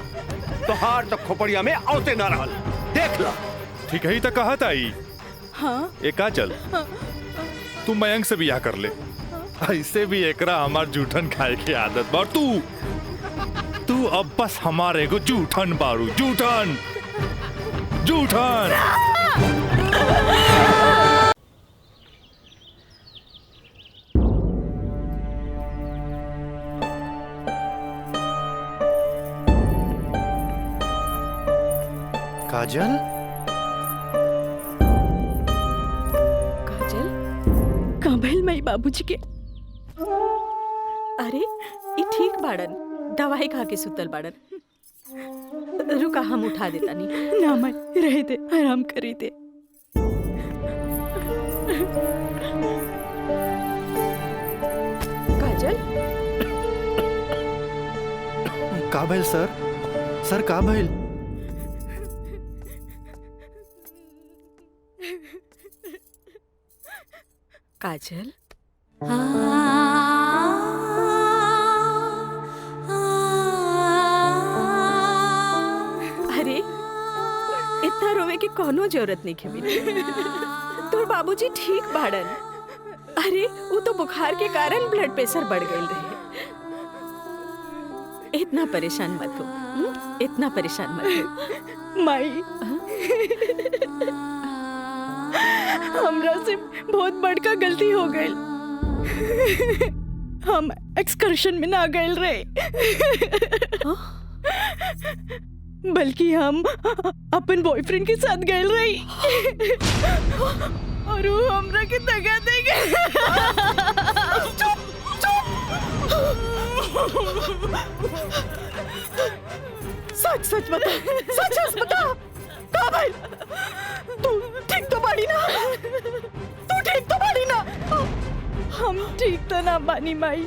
तोहार तो खोपड़िया में औते ना रहल। देख ला, ठीक है ही तो कहत आई। हाँ? ए काजल, तू मयंक से ब्याह कर ले, ऐसे भी एकरा हमार जूठन खाए की आदत बा। तू अब बस हमारे को जूठन बारू, जूठन जूठन। काजल, काजल, कहाँ भइल मई बाबूजी के? अरे ये ठीक बाड़न, दवाई खा के सुतल बाड़न। रुका, हम उठा देता नहीं। ना मैं रह दे, आराम करी दे। काजल, का भइल सर? सर का भइल? काजल, अरे इतना रोवे की कोनो जरूरत नहीं है बेटी। तोर बाबूजी ठीक बाड़न। अरे वो तो बुखार के कारण ब्लड प्रेशर बढ़ गई रहे। इतना परेशान मत हो, इतना परेशान मत हो। माई हमरा से बहुत बड़का गलती हो गई। हम एक्सकर्शन में ना गए रहे, बल्कि हम अपन बॉयफ्रेंड के साथ गए रही और वो हमरा के दगा दे गए। सच सच बता, सच सच बता, का भाई तू ठीक तो बाड़ी ना? तू ठीक तो बाड़ी ना? हम ठीक तो ना बानी माई।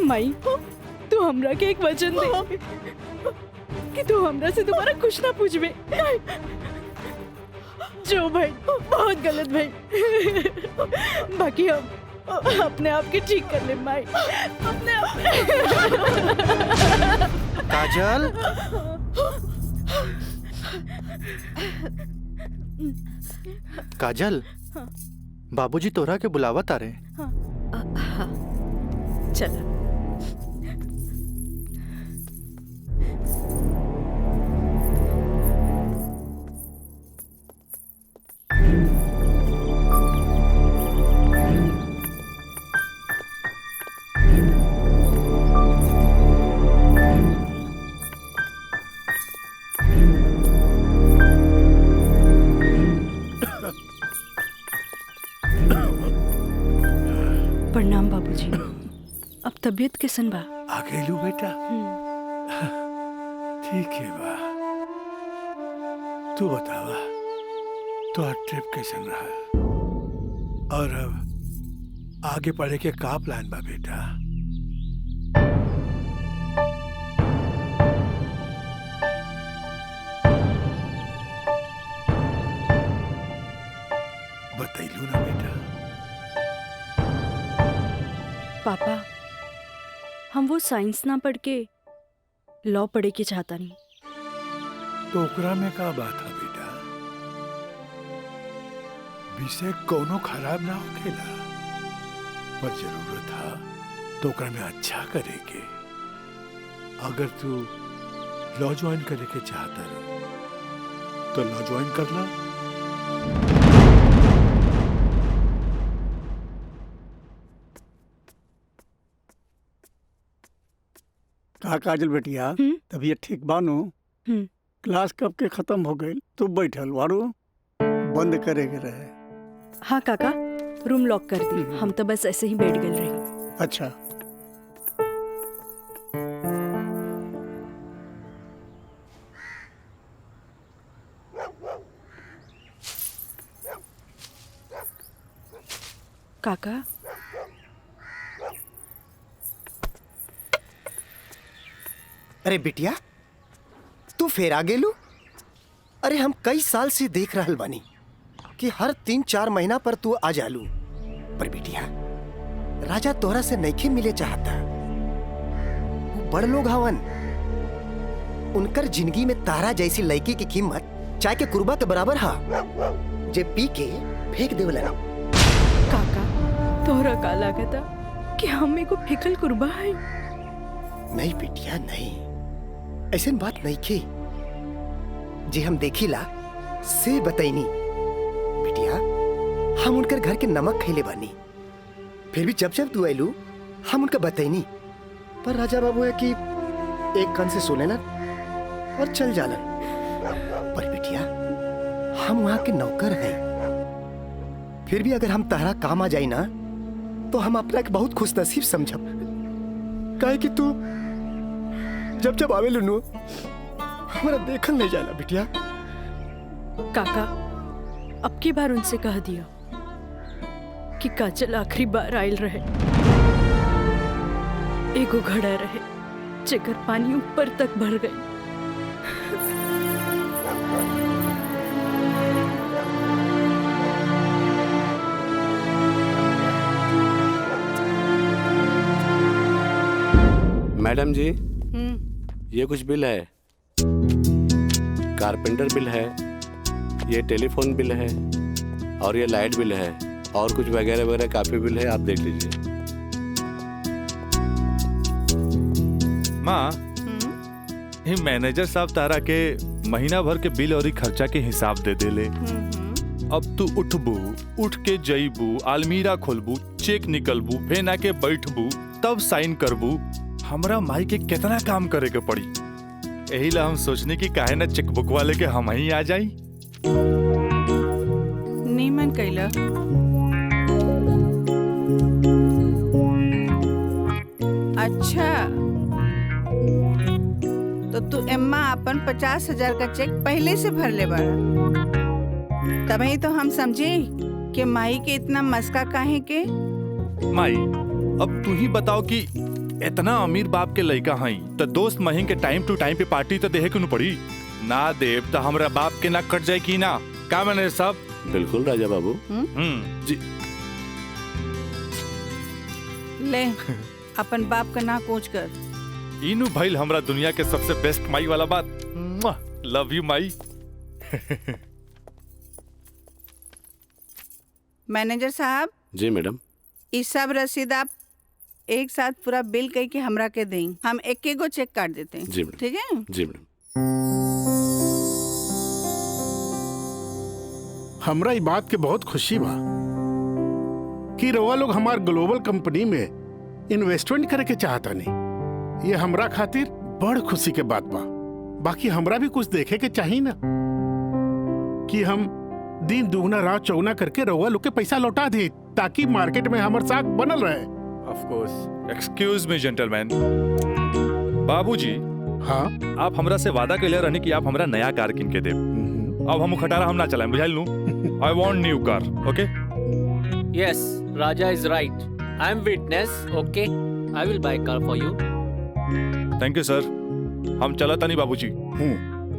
माई तू हमरा के एक वचन दे कि तू हमरा से दोबारा कुछ ना पूछबे। जो भाई बहुत गलत भाई, बाकी हम अपने आप के ठीक कर ले माई, अपने आप। काजल, काजल, बाबूजी तोरा के बुलावत आ रहे। चल प्रणाम बाबूजी। अब तबीयत कैसन बा? आ गइलू बेटा? ठीक है बा। तू बतावा तो ट्रिप कैसन रहा और अब आगे पढ़े के का प्लान बा बेटा? बतैलू ना बेटा? पापा हम वो साइंस ना पढ़ के लॉ पढ़े के चाहता नहीं। तो ओकरा में का बात है बेटा? विषय कोनो खराब ना होखेला, पर जरूरत है तो ओकरा में अच्छा करे के। अगर तू लॉ ज्वाइन करे के चाहता रहो तो लॉ ज्वाइन कर ला। का काजल बेटिया, तबीयत ठीक बानो? क्लास कब के खत्म हो गई? तू बैठल वारू बंद करे के रहे। हाँ काका, रूम लॉक कर दी। हम तो बस ऐसे ही बैठ गए रही। अच्छा काका अरे बिटिया तू फेर आ गेलू? अरे हम कई साल से देख रहल बानी कि हर 3-4 महीना पर तू आ जालू। पर बिटिया राजा तोहरा से नइखे मिले चाहता। वो बड़ लोग हवन, उनकर जिंदगी में तारा जैसी लड़की की कीमत चाय के कुर्बा के बराबर हा, जे पी के फेंक देवला। काका तोहरा का लागता कि हम को फिकल कुर्बा है? नहीं बिटिया नहीं, ऐसे बात नहीं की। जे हम देखिला से बताइनी बिटिया, हम उनकर घर के नमक खैले बानी। फिर भी जब जब तू आयलू हम उनका बताइनी, पर राजा बाबू है कि एक कान से सुने ना और चल जालन। पर बिटिया हम वहां के नौकर हैं, फिर भी अगर हम तारा काम आ जाई ना तो हम अपना एक बहुत खुश नसीब समझब। काहे कि तू जब जब आवे लुनू हमारा देखल नहीं जाला बिटिया। काका अब की बार उनसे कह दिया कि काजल आखिरी बार आयल रहे, एगो घड़ा रहे जेकर पानी ऊपर तक भर गई। मैडम जी, ये कुछ बिल है, कारपेंटर बिल है, ये टेलीफोन बिल है, और ये लाइट बिल है, और कुछ वगैरह वगैरह काफी बिल है, आप देख लीजिए। माँ, ये मैनेजर साहब तारा के महीना भर के बिल और खर्चा के हिसाब दे देले। अब तू उठबू, उठ के जईबू, अलमीरा खोलबू, चेक निकलबू, फेन आके बैठबू, तब साइन करबू। हमरा माई के कितना काम करे के पड़ी। यही ला हम सोचने की काहे ना चेकबुक वाले के हम ही आ जाई। नीमन कैला। अच्छा, तो तू एम्मा अपन 50,000 का चेक पहले से भर ले बाड़ा। तभी तो हम समझे कि माई के इतना मस्का काहे के। माई, अब तू ही बताओ कि इतना अमीर बाप के लड़का हई तो दोस्त महीन के टाइम टू टाइम पे पार्टी तो देहे क्यों पड़ी। ना देव तो हमरा बाप के ना कट जाए की ना। का मैंने सब बिल्कुल राजा बाबू। जी ले अपन बाप का ना कोच कर। इनू भाई हमरा दुनिया के सबसे बेस्ट माई वाला बात। Love you Mai. मैनेजर साहब। जी मैडम। इस सब रसीद आप एक साथ पूरा बिल कह के हमरा के दें। हम एक एक गो चेक काट देते हैं। जी मैडम। ठीक है। जी मैडम। हमरा ई बात के बहुत खुशी बा कि रउआ लोग हमार ग्लोबल कंपनी में इन्वेस्टमेंट करे के चाहता नहीं। ये हमरा खातिर बड़ खुशी के बात बा। बाकी हमरा भी कुछ देखे के चाहिए ना कि हम दिन दुगना रात चौगुना करके रउआ लोग के पैसा लौटा दे ताकि मार्केट में हमार साख बनल रहे। Of course. Excuse me gentleman. बाबूजी, हाँ, आप हमरा से वादा कैले रहनी कि आप हमरा नया कार किन के देब। अब हम खटारा हम ना चलाएं, बुझाइल नु। I want new car, okay? Yes, Raja is right. I am witness. Okay, I will buy car for you. Thank you sir. हम चलता नहीं बाबूजी।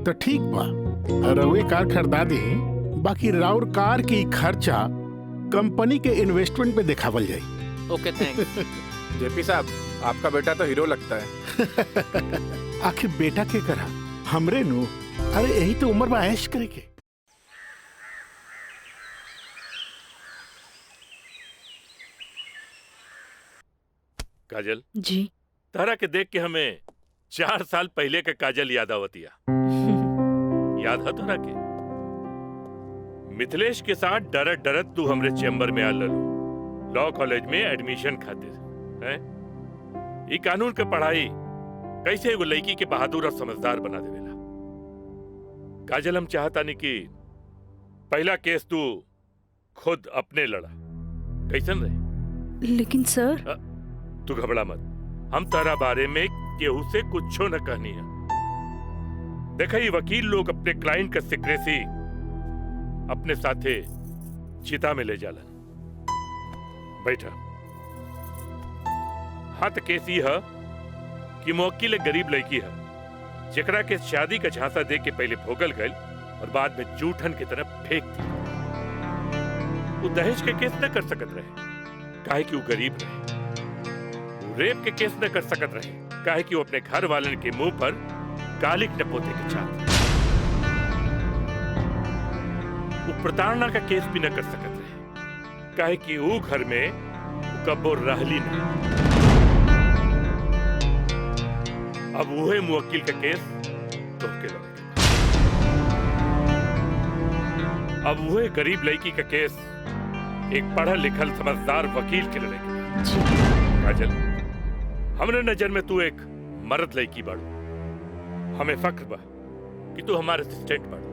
तो ठीक बा, रउए कार खरीदा दी। बाकी राउर कार की खर्चा कंपनी के इन्वेस्टमेंट पे दिखावल जाई। Okay, thanks. जेपी साहब, आपका बेटा तो हीरो लगता है। आखिर बेटा के करा हमरे नु। अरे यही तो उम्र में ऐश करे के। काजल जी। तारा के देख के हमें 4 साल पहले का काजल याद आवतिया। याद है तारा के? मिथिलेश के साथ डरत डरत तू हमरे चेम्बर में आ ललो लॉ कॉलेज में एडमिशन खातिर हैं? ई कानून के पढ़ाई कैसे एगो लड़की के बहादुर और समझदार बना देवेला। काजल, हम चाहता नहीं कि पहला केस तू खुद अपने लड़ा। कैसन रहे? लेकिन सर। तू घबरा मत, हम तारा बारे में केहू से कुछो न कहनी है। देखा, ये वकील लोग अपने क्लाइंट का सिक्रेसी अपने साथे चिता में ले जालन। बैठा। हाँ, तो केस ये है कि मुवक्किल एक गरीब लड़की है जेकरा के शादी का झांसा दे के पहले भोगल गए और बाद में जूठन की तरफ फेंक दी। वो दहेज के केस न कर सकत रहे काहे कि वो गरीब रहे। वो रेप के केस न कर सकत रहे काहे कि वो अपने घर वाले के मुंह पर कालिक न पोते के चाहते। वो प्रताड़ना का केस भी न कर सकत रहे काहे कि वो घर में कब्बो रहली नहीं। अब वही मुवक्किल का केस तो के लड़े। अब वही गरीब लड़की का केस एक पढ़ल लिखल समझदार वकील के लड़ेगी। काजल, हमरे नजर में तू एक मर्द लड़की बाड़ू। हमें फख्र बा कि तू हमारे असिस्टेंट बाड़ू।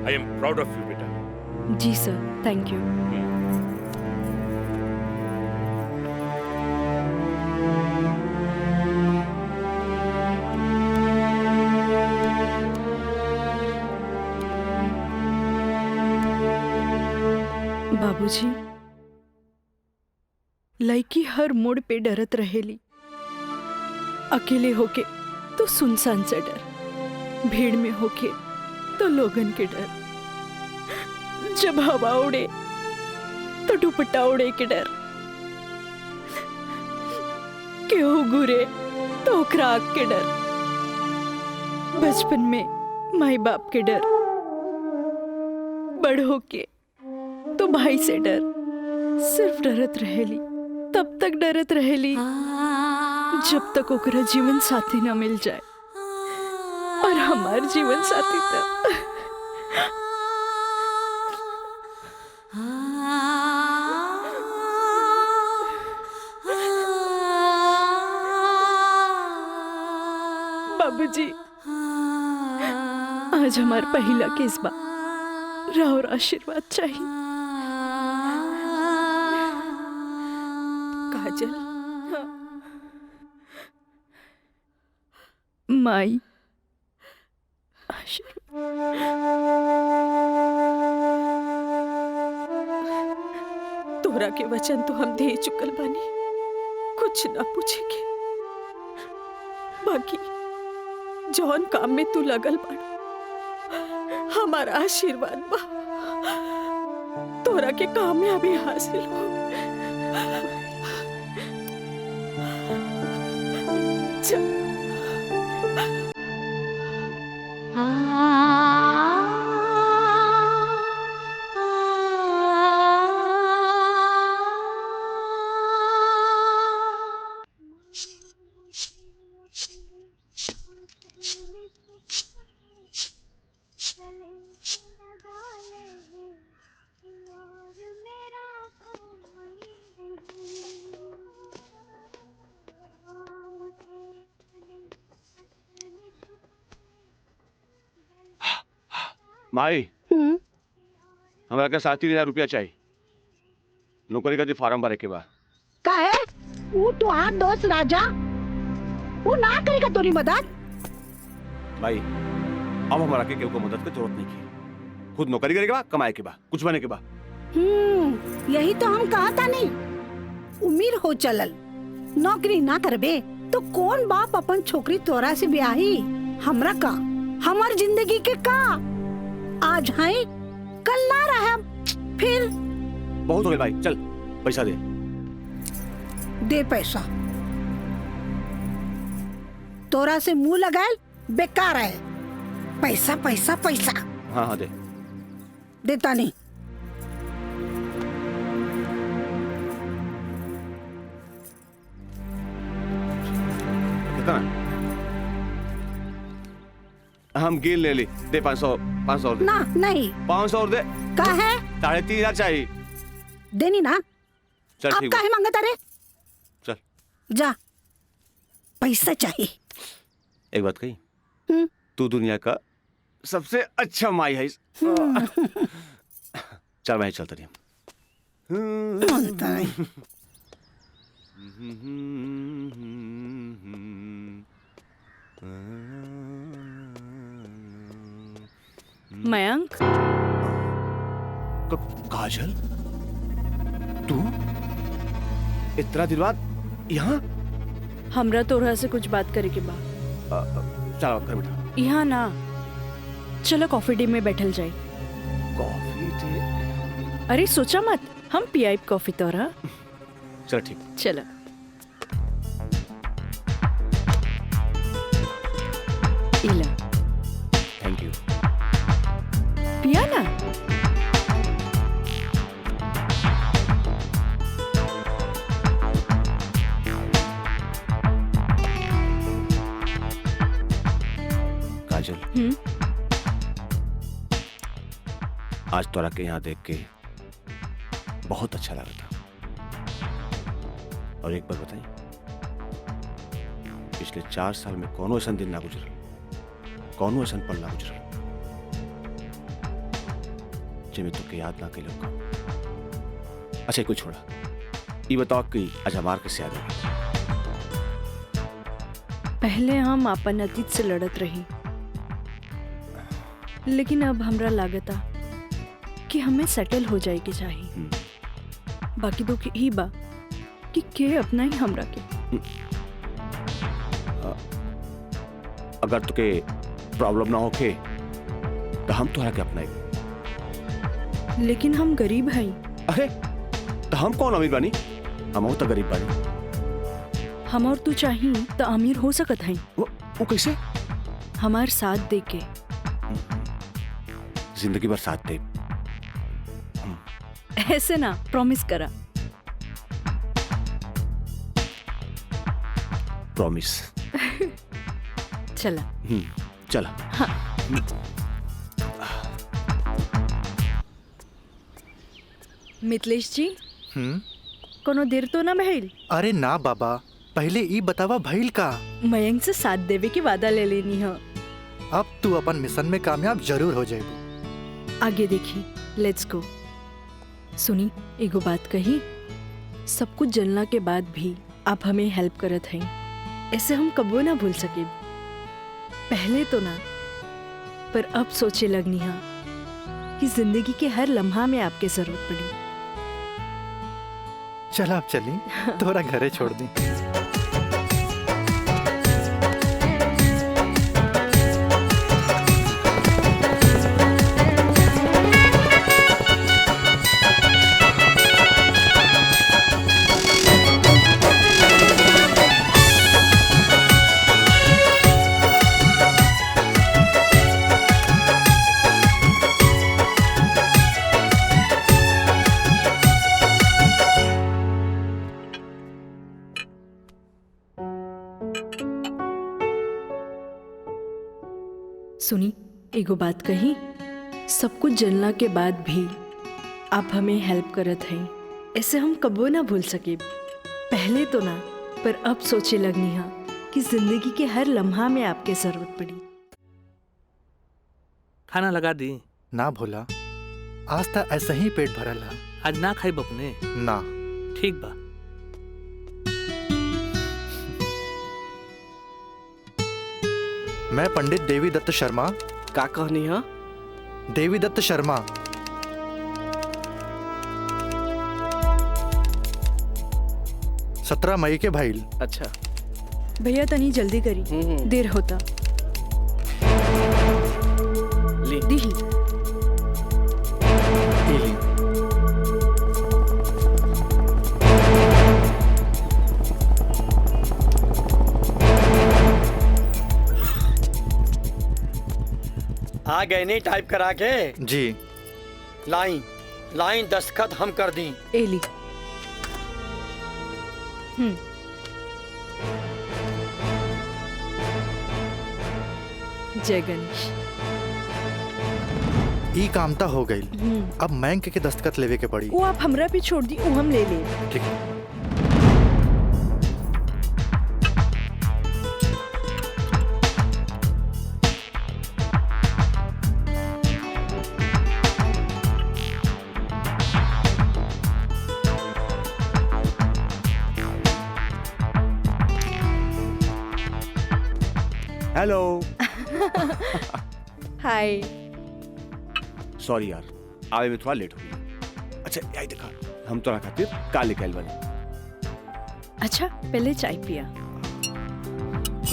आई एम प्राउड ऑफ यू बेटा। जी सर, थैंक यू। बाबूजी, लड़की हर मोड़ पे डरत रहेली। अकेले होके तो सुनसान से डर, भीड़ में होके तो लोगन के डर, जब हवा उड़े तो दुपट्टा उड़े के डर, केहू घुरे तो ओकरा आग के डर, बचपन में माई बाप के डर, बड़ होके तो भाई से डर, सिर्फ डरत रहेली, तब तक डरत रहेली जब तक ओकरा जीवन साथी ना मिल जाए। और हमार जीवन साथी तो बाबूजी, आज हमार पहला केस बा, राउर आशीर्वाद चाहिए। काजल, माई तोरा के वचन तो हम दे चुकल बानी, कुछ ना पूछेगे। बाकी जौन काम में तू लगल बाड़ा, हमारा आशीर्वाद बा तोरा के कामयाबी हासिल हो। चल। माई, हमरा के 7,000 रुपया चाहिए, नौकरी का फार्म भरे के बाद। का है वो तो हाथ दोस्त राजा, वो ना करेगा तोरी मदद। भाई अब हमारा के केहू को मदद की जरूरत नहीं है, खुद नौकरी करे के बाद, कमाए के बाद, कुछ बने के बाद। यही तो हम कहा था नहीं, उम्मीद हो चलल, नौकरी ना करबे तो कौन बाप अपन छोकरी तोरा से ब्याही। हमरा का, हमार जिंदगी के का, आज है कल ना रहे, फिर बहुत हो गए भाई, चल पैसा दे। दे पैसा, तोरा से मुंह लगाए बेकार है। पैसा पैसा पैसा। हाँ हाँ दे। देता नहीं। कितना? हम गिन ले ली, दे 500 और दे। ना नहीं, 500 और दे। का है? 3,500 चाहिए। देनी ना। चल आप ठीक काहे मांगता रे? चल जा, पैसा चाहिए। एक बात कही, तू दुनिया का सबसे अच्छा माई है। चल मैं चलता रही। मयंक, काजल, तू इतना दिन बाद यहाँ? हमरा तोरा से कुछ बात करे के बा। चलो कर बेटा। यहाँ ना, चलो कॉफी डे में बैठल जाए। Coffee day? अरे सोचा मत, हम पियाई कॉफी तोरा। चल ठीक। चलो। इला। Thank you. पिया ना। काजल, आज तोरा के यहाँ देख के बहुत अच्छा लगा था। और एक बार बताई, पिछले 4 साल में कौनो ऐसा दिन ना गुजरल, कौनो ऐसा पल ना गुजरल जिसमें तुके याद ना कैलो का। अच्छा कुछ छोड़ा, ये बताओ कि आज हमार कैसे याद आई? पहले हम अपन अतीत से लड़त रही, लेकिन अब हमरा लागता कि हमें सेटल हो जाए के चाहिए। बाकी तो ही बा कि के अपना ही हमरा के। अगर तुके प्रॉब्लम ना होके तो हम तोहरा के अपनाए। लेकिन हम गरीब हैं। अरे तो हम कौन अमीर बानी? हम तो गरीब बानी। हम और तू चाहिए तो अमीर हो सकत है। वो कैसे? हमार साथ दे के। जिंदगी भर साथ दे। ऐसे ना, प्रॉमिस करा। प्रॉमिस। चला। चला। हाँ। मितलेश जी, कोनो देर तो ना भइल? अरे ना बाबा, पहले ई बतावा भइल का? मयंक से साथ देवे की वादा ले लेनी है। अब तू अपन मिशन में कामयाब जरूर हो जाएगी। आगे देखी, लेट्स गो। सुनी, एगो बात कही, सब कुछ जलना के बाद भी आप हमें हेल्प करत हैं, ऐसे हम कबो ना भूल सके। पहले तो ना, पर अब सोचे लगनी है कि जिंदगी के हर लम्हा में आपके जरूरत पड़ी। चला अब चली, तोरा घरे छोड़ दी। सुनी, एगो बात कही, सब कुछ जलना के बाद भी आप हमें हेल्प करत हैं, ऐसे हम कबो ना भूल सके। पहले तो ना, पर अब सोचे लगनी है कि जिंदगी के हर लम्हा में आपके जरूरत पड़ी। खाना लगा दी? ना भोला, आज तक ऐसा ही पेट भरल है। आज ना खाई बपने? ना। ठीक बा। मैं पंडित देवी दत्त शर्मा। का कहनी है? देवी दत्त शर्मा। सत्रह मई के भाईल। अच्छा भैया तनी जल्दी करी, देर होता। ली। दी। आ गए नहीं टाइप करा के? जी। लाइन दस्तखत हम कर दी। एली। जय गणेश। ई कामता हो गई। अब बैंक के दस्तखत लेवे के पड़ी। वो आप हमरा पे छोड़ दी, वो हम ले ले। ठीक है। हेलो। हाय। सॉरी यार, आवे में थोड़ा लेट हो गया। अच्छा यही देखा, हम तोरा खातिर काले कैल बने। अच्छा, पहले चाय पिया।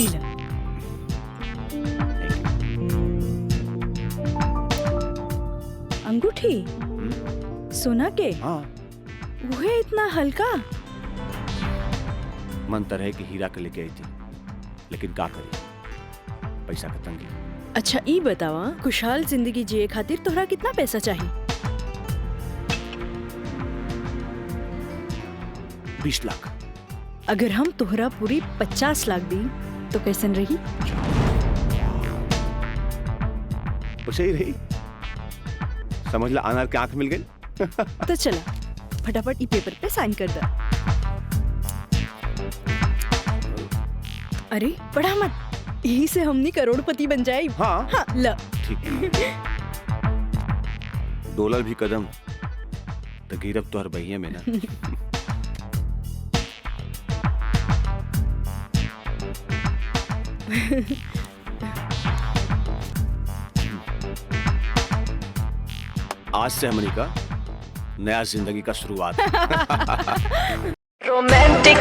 इला। अंगूठी? सोना के? हाँ। वो है इतना हल्का? मन तो रहे कि हीरा के लेके आई थी, लेकिन का करी, पैसा का तंगी। अच्छा ई बतावा, खुशहाल जिंदगी जिए खातिर तोहरा कितना पैसा चाहिए? 20 लाख। अगर हम तोहरा पूरी 50 लाख दी तो कैसन रही? उसे ही रही, समझ ला अनार के आंख मिल गई। तो चला फटाफट ई पेपर पे साइन कर दे। अरे पढ़ा मत, यही से हमनी करोड़पति बन जाए। हाँ, हाँ ल। ठीक है। डॉलर भी कदम तो गिरब तो हर बहिया में ना। आज से हमनी का नया जिंदगी का शुरुआत। रोमांटिक।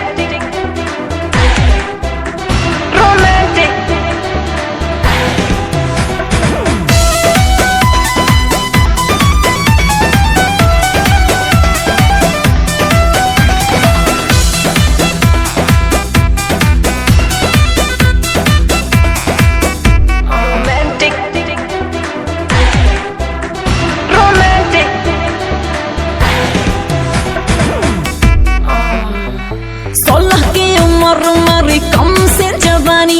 जवानी,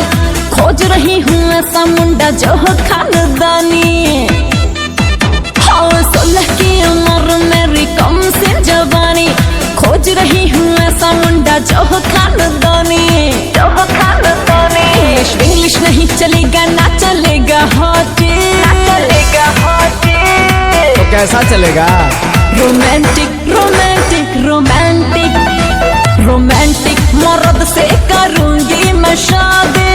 खोज रही हूँ ऐसा मुंडा जो हो खानदानी। हाँ 16 की उम्र मेरी कम से जवानी, खोज रही हूँ ऐसा मुंडा जो हो खानदानी, जो हो खानदानी। इंग्लिश नहीं चलेगा ना चलेगा हॉटी, ना चलेगा हॉटी। तो कैसा चलेगा? रोमांटिक रोमांटिक रोमांटिक रोमांटिक मर्द से करूंगी मैं शादी,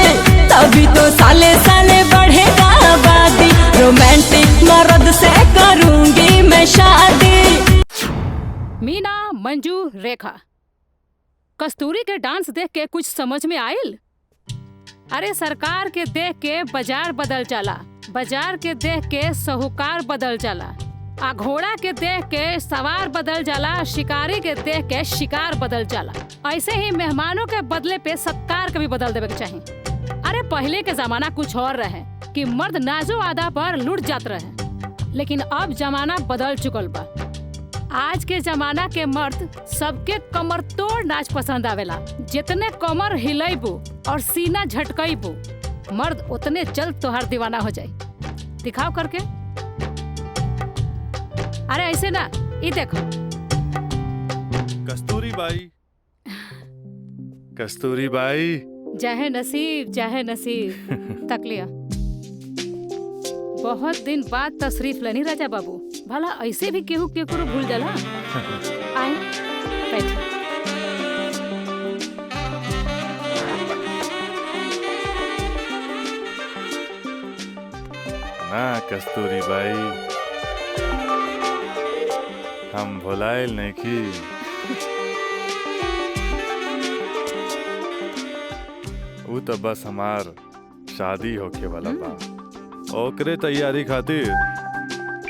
तभी तो साले साले बढ़ेगा आबादी। रोमांटिक मर्द से करूंगी मैं शादी। मीना, मंजू, रेखा, कस्तूरी के डांस देख के कुछ समझ में आयल? अरे सरकार के देख के बाजार बदल जाला, बाजार के देख के साहूकार बदल जाला, आ घोड़ा के देख के सवार बदल जाला, शिकारी के देख के शिकार बदल जाला। ऐसे ही मेहमानों के बदले पे सत्कार के भी बदल देवे के चाहिए। अरे पहले के जमाना कुछ और रहे कि मर्द नाजो आदा पर लुट जात रहे, लेकिन अब जमाना बदल चुकल बा। आज के जमाना के मर्द सबके कमर तोड़ नाच पसंद आवेला। जितने कमर हिलैबू और सीना झटकैबू, मर्द उतने जल्द तोहार दीवाना हो जाए। दिखाओ करके। अरे ऐसे ना, ये देखो। कस्तूरी बाई, कस्तूरी बाई। जय नसीब, जय नसीब। तक लिया। बहुत दिन बाद तशरीफ लेनी राजा बाबू। भला ऐसे भी केहू केकरो भूल जाला? आए बैठे। ना कस्तूरी बाई, हम भुलाइल नहीं की। वो तो बस हमार शादी होके वाला बा, ओकरे तैयारी खातिर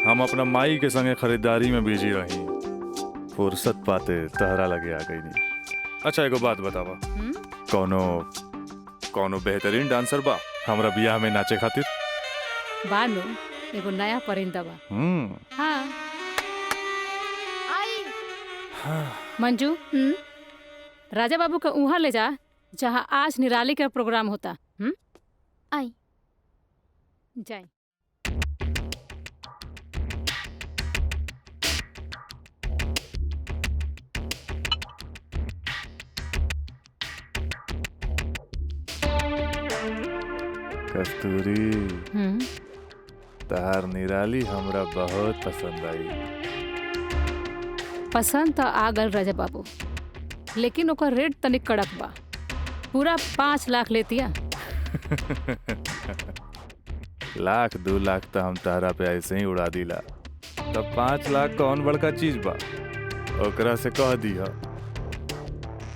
हम अपना माई के संगे खरीदारी में बिजी रही। फुर्सत पाते तहरा लगे आ गई नहीं। अच्छा एगो बात बतावा, कौनो बेहतरीन डांसर बा हमरा बियाह में नाचे खातिर? बानो एगो नया परिंदा बा। हाँ। मंजू, राजा बाबू का उहाँ ले जा जहाँ आज निराली का प्रोग्राम होता। आई जाए। कस्तूरी, तार निराली हमरा बहुत पसंद आई। पसंद तो आ गल राजा बाबू, लेकिन ओकर रेट तनिक कड़क बा। पूरा 5 लाख लेतिया। लाख 2 लाख तो हम तारा पे ऐसे ही उड़ा दिला, तब 5 लाख कौन बड़का चीज बा? ओकरा से कह दिया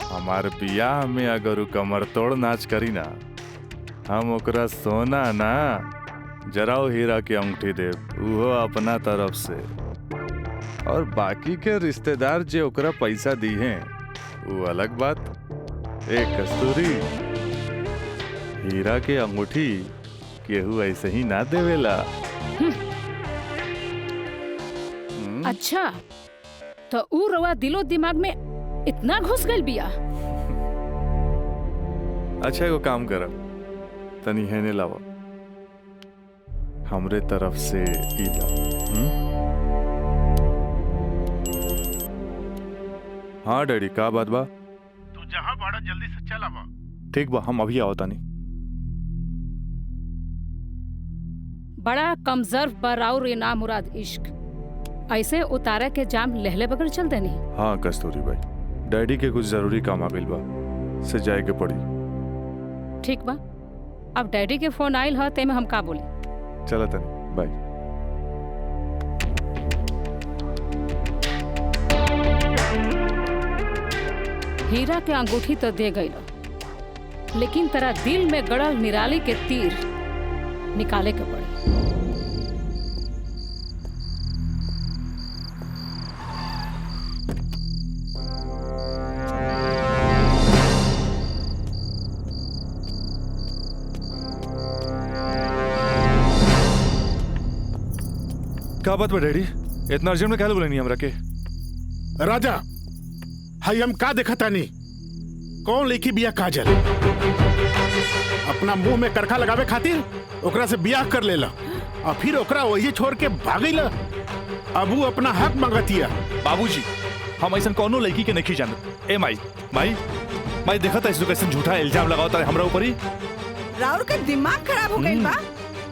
हमार बियाह में अगर कमर तोड़ नाच करी ना, हम ओकरा सोना ना जराओ हीरा के अंगूठी दे, उहो अपना तरफ से। और बाकी के रिश्तेदार जे ओकरा पैसा दी हैं वो अलग बात। एक कस्तूरी, हीरा के अंगूठी केहू ऐसे ही ना देवेला। अच्छा, तो ऊ रवा दिलो दिमाग में इतना घुस गल बिया। अच्छा एगो काम कर, तनी हेने लावा, हमरे तरफ से ई ला। हाँ डैडी, का बात बा? तू जहाँ बाड़ा जल्दी से चल आवा। ठीक बा, हम अभी आओ तानी। बड़ा कमजोर बराउर ये ना मुराद इश्क, ऐसे उतारे के जाम लहले बगल चल देनी। हाँ कस्तूरी भाई, डैडी के कुछ जरूरी काम आ गइल बा, से जाए के पड़ी। ठीक बा, अब डैडी के फोन आइल ह तेमे हम का बोली। चला तनी, बाय। हीरा के अंगूठी तो दे गई, लेकिन तेरा दिल में गड़ल निराली के तीर निकाले के पड़ी। क्या बात बा डैडी, इतना अर्जेंट में क्या बोले नहीं हमरा के? राजा, हाई हम का देखा तानी? कौन लेकी बिया काजल? अपना मुंह में करखा लगावे खातिर ओकरा से बियाह कर लेला और फिर ओकरा वही छोड़ के भागैला। अब वो अपना हक मांगतिया। बाबूजी हम ऐसा कोनो लड़की के नहीं जानत। ए माई माई माई देखा था कैसे झूठा इल्जाम लगाओ तारे हमरा ऊपर ही। राउर का दिमाग खराब हो गई बा।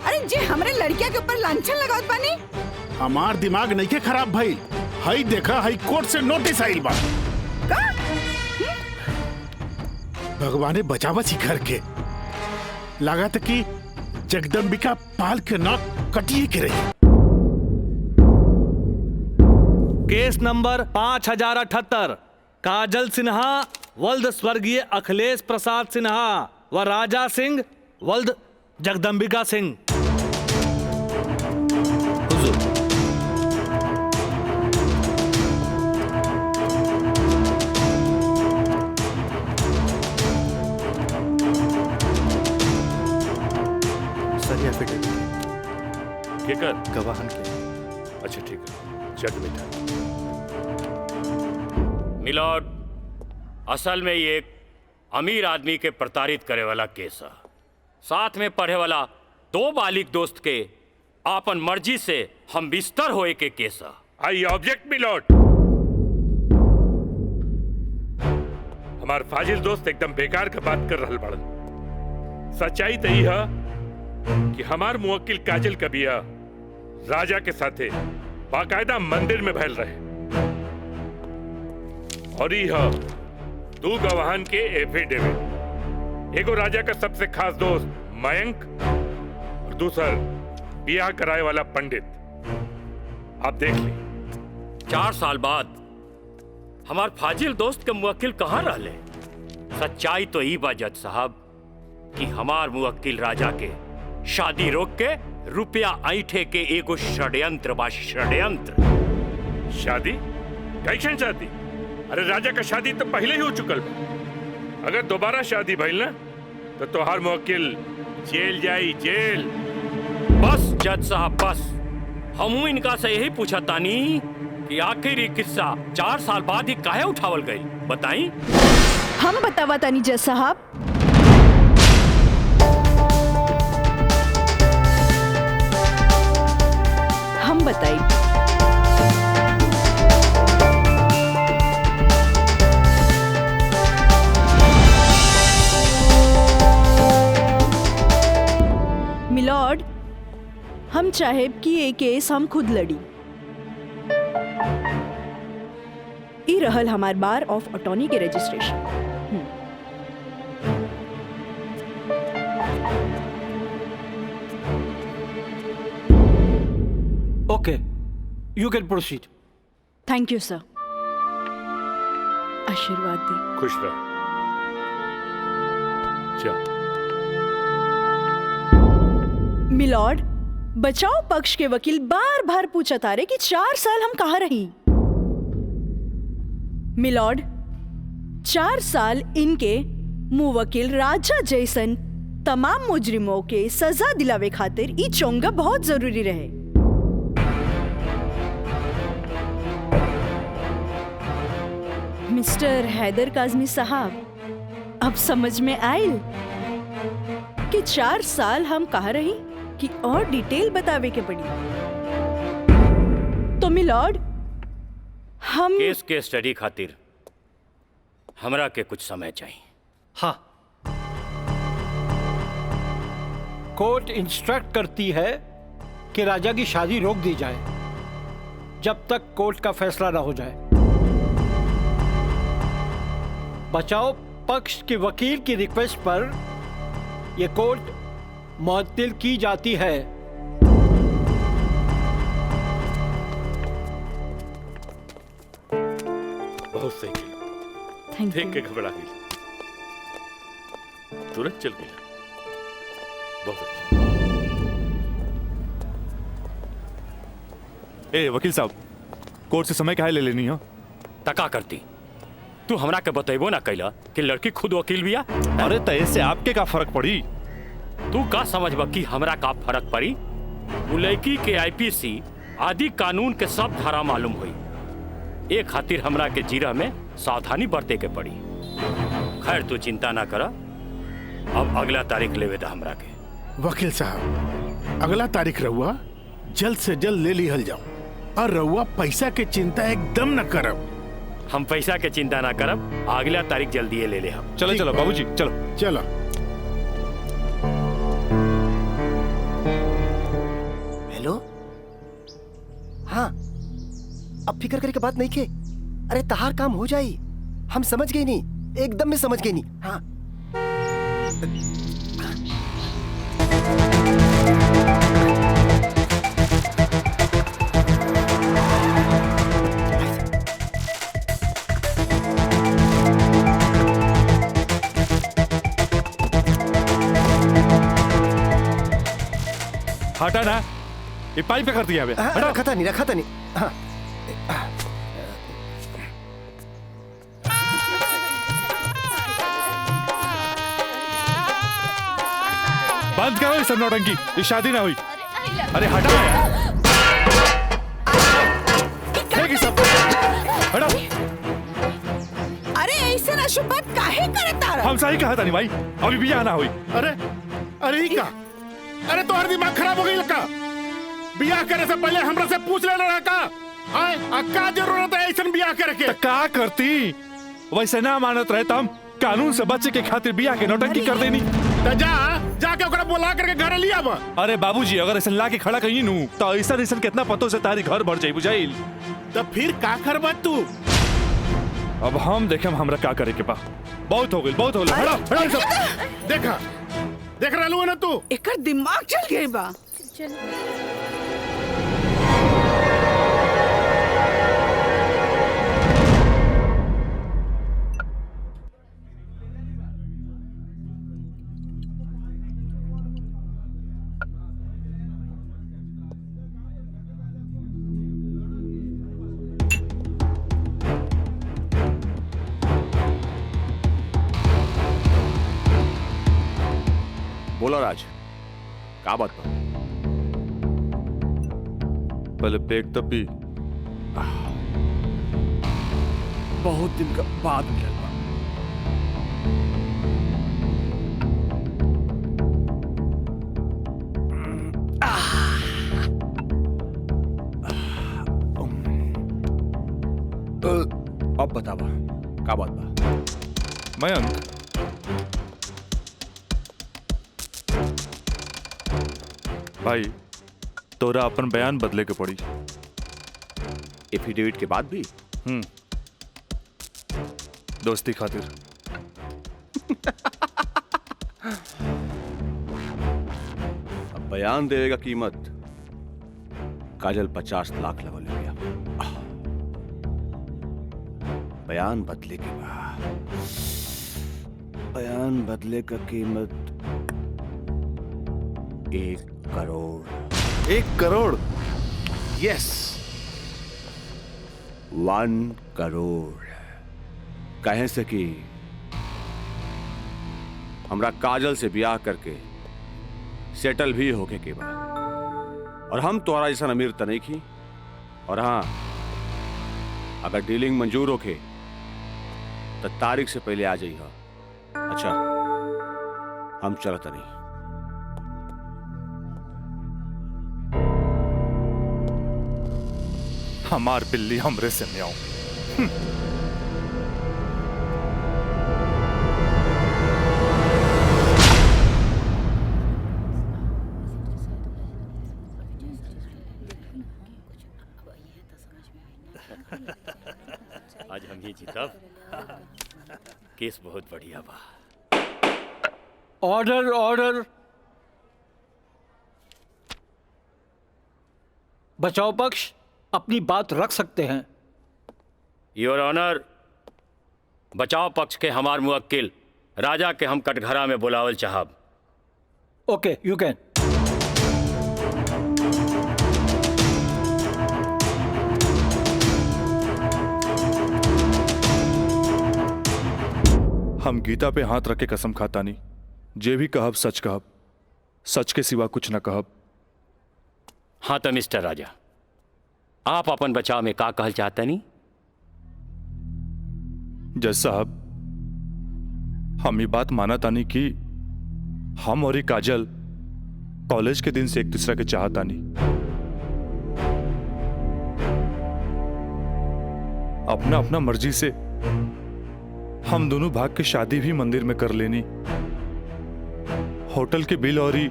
अरे जे हमरे लड़किया के ऊपर लांछन लगावत बानी। हमार दिमाग नहीं के खराब भाई। हाई देखा हाई कोर्ट से नोटिस आइल बा। भगवाने बचावा घर के लगा था कि जगदम्बिका पाल के नाक कटिए के रही। केस नंबर 5078 काजल सिन्हा वल्द स्वर्गीय अखिलेश प्रसाद सिन्हा व राजा सिंह वल्द जगदम्बिका सिंह। केकर गवाहन के। अच्छा ठीक है, चल बेटा। मिलॉर्ड, असल में ये एक अमीर आदमी के प्रताड़ित करे वाला केस है। साथ में पढ़े वाला 2 बालिग दोस्त के आपन मर्जी से हम बिस्तर होए के केस है। I object milord. हमार फाजिल दोस्त एकदम बेकार का बात कर रहल बड़न। सच्चाई तो यह है कि हमार मुवक्किल काजल का बिया राजा के साथे बाकायदा मंदिर में भैल रहे और यह 2 गवाहन के एफिडेविट। एगो राजा का सबसे खास दोस्त मयंक और दूसर बियाह कराए वाला पंडित। आप देख ली। 4 साल बाद हमार फाजिल दोस्त के मुवक्किल कहाँ रहले? सच्चाई तो ई बा जज साहब कि हमार मुवक्किल राजा के शादी रोक के रुपया ऐठे के एगो षड्यंत्र बा। षड्यंत्र। शादी? कैसन शादी? अरे राजा का शादी तो पहले ही हो चुकल बा। अगर दोबारा शादी भइल ना तो तोहार मुवक्किल जेल जाई, जेल। बस जज साहब बस। हमू इनका से यही पूछा तानी कि आखिर ये किस्सा 4 साल बाद ही काहे उठावल गई, बताई। हम बतावा तानी जज साहब। हम बताई। मिलॉर्ड, हम चाहे कि ये केस हम खुद लड़ी। ई रहल हमार बार ऑफ अटॉर्नी के registration. Okay, you can proceed. Thank you sir. आशीर्वाद दी। खुश रह। चल। मिलॉर्ड, बचाओ पक्ष के वकील बार बार पूछा तारे कि 4 साल हम कहाँ रही। मिलॉर्ड, 4 साल इनके मुवक्किल राजा जैसन तमाम मुजरिमों के सजा दिलावे खातिर ई चोंगा बहुत जरूरी रहे। मिस्टर हैदर काज़मी साहब, अब समझ में आयल कि 4 साल हम कहाँ रही कि और डिटेल बतावे के पड़ी। तो मिलॉर्ड, हम केस के स्टडी खातिर हमरा के कुछ समय चाहिए। हाँ, कोर्ट इंस्ट्रक्ट करती है कि राजा की शादी रोक दी जाए जब तक कोर्ट का फैसला ना हो जाए। बचाओ पक्ष के वकील की रिक्वेस्ट पर यह कोर्ट मुअत्तिल की जाती है। बहुत सही किया। देख के घबरा गई, तुरंत चल गया। बहुत अच्छा। ए वकील साहब, कोर्ट से समय काहे ले लेनी हो? तका करती तू हमरा के बतेबो ना कैला कि लड़की खुद वकील बिया। अरे तय से आपके का फर्क पड़ी? तू का समझबा कि हमरा का फर्क पड़ी? वो लड़की के आईपीसी आदि कानून के सब धारा मालूम हुई। एक खातिर हमरा के जीरा में सावधानी बरते के पड़ी। खैर तू चिंता ना करा, अब अगला तारीख लेवे दा हमरा के। वकील साहब, अगला तारीख रहुआ जल्द से जल्द ले लिहल जाओ और रहुआ पैसा के चिंता एकदम न करब। हम पैसा के चिंता ना करब, अगला तारीख जल्दी ले ले हम। चलो चलो बाबूजी चलो चलो। हेलो, हाँ, अब फिक्र करे के बात नहीं के। अरे तहार काम हो जाई, हम समझ गए नहीं, एकदम में समझ गए नहीं। हाँ हटा ना, ये पाइप पे कर दिया रखा था नहीं। हाँ। बंद करो इस नौटंकी, ये शादी ना हुई। अरे हटा यार, सब हटा। अरे ऐसे ना शुभ बात काहे करे तारा? हम सही कहा था नहीं भाई, अभी भी आना हुई। अरे ही का? अरे तो हर दिमाग खराब हो गई लगा। बियाह करे से पहले हमरा से पूछ लेना रहा का? का जरूरत है ऐसा बियाह करे के? का करती? वैसे ना मानत रहे हम कानून से बच्चे के खातिर बियाह के नौटंकी कर देनी। जाके ओकरा बुला करके घर लिया बा। अरे बाबूजी, अगर ऐसा ला के खड़ा कहीं नू तो ऐसा कितना पतो से तारी घर भर जाई बुझाइल। तो फिर का करबा तू? अब हम देखे हमरा का करे के बा। बहुत हो गई, बहुत हो गई। हटा हटा सब। देखा देख रहलू ना तू? एकर दिमाग चल गई बा। बोलो राज, का बात बा? पहले पेट तब भी बहुत दिन का बाद मिलल बा। अब बतावा का बात बा? मयंक, भाई तोरा अपन बयान बदले के पड़ी। एफिडेविट के बाद भी? दोस्ती खातिर। अब बयान देवे का कीमत काजल 50 लाख लगल गया। बयान बदले के बाद बयान बदले का कीमत 1 करोड़। 1 करोड़? यस, 1 करोड़। कहे से कि हमरा काजल से ब्याह करके सेटल भी होके के बाद, और हम तोरा जैसा अमीर त नहीं की। और हाँ, अगर डीलिंग मंजूर होके तो तारीख से पहले आ जाइए। अच्छा, हम चलत नहीं। हमार बिल्ली हमरे से म्याऊं। आज हम ही जीतब। केस बहुत बढ़िया बा। Order order. बचाव पक्ष अपनी बात रख सकते हैं। योर ऑनर, बचाव पक्ष के हमार मुवक्किल राजा के हम कटघरा में बुलावल चाहब। ओके, यू कैन। हम गीता पे हाथ रख के कसम खाता नहीं, जे भी कहब सच कहब, सच के सिवा कुछ न कहब। हाँ तो मिस्टर राजा, आप अपन बचाव में का कहल चाहते नहीं? जज साहब, हम ये बात माना तानी कि हम और ये काजल कॉलेज के दिन से एक दूसरे के चाहता नहीं। अपना अपना मर्जी से हम दोनों भाग के शादी भी मंदिर में कर लेनी। होटल के बिल और ही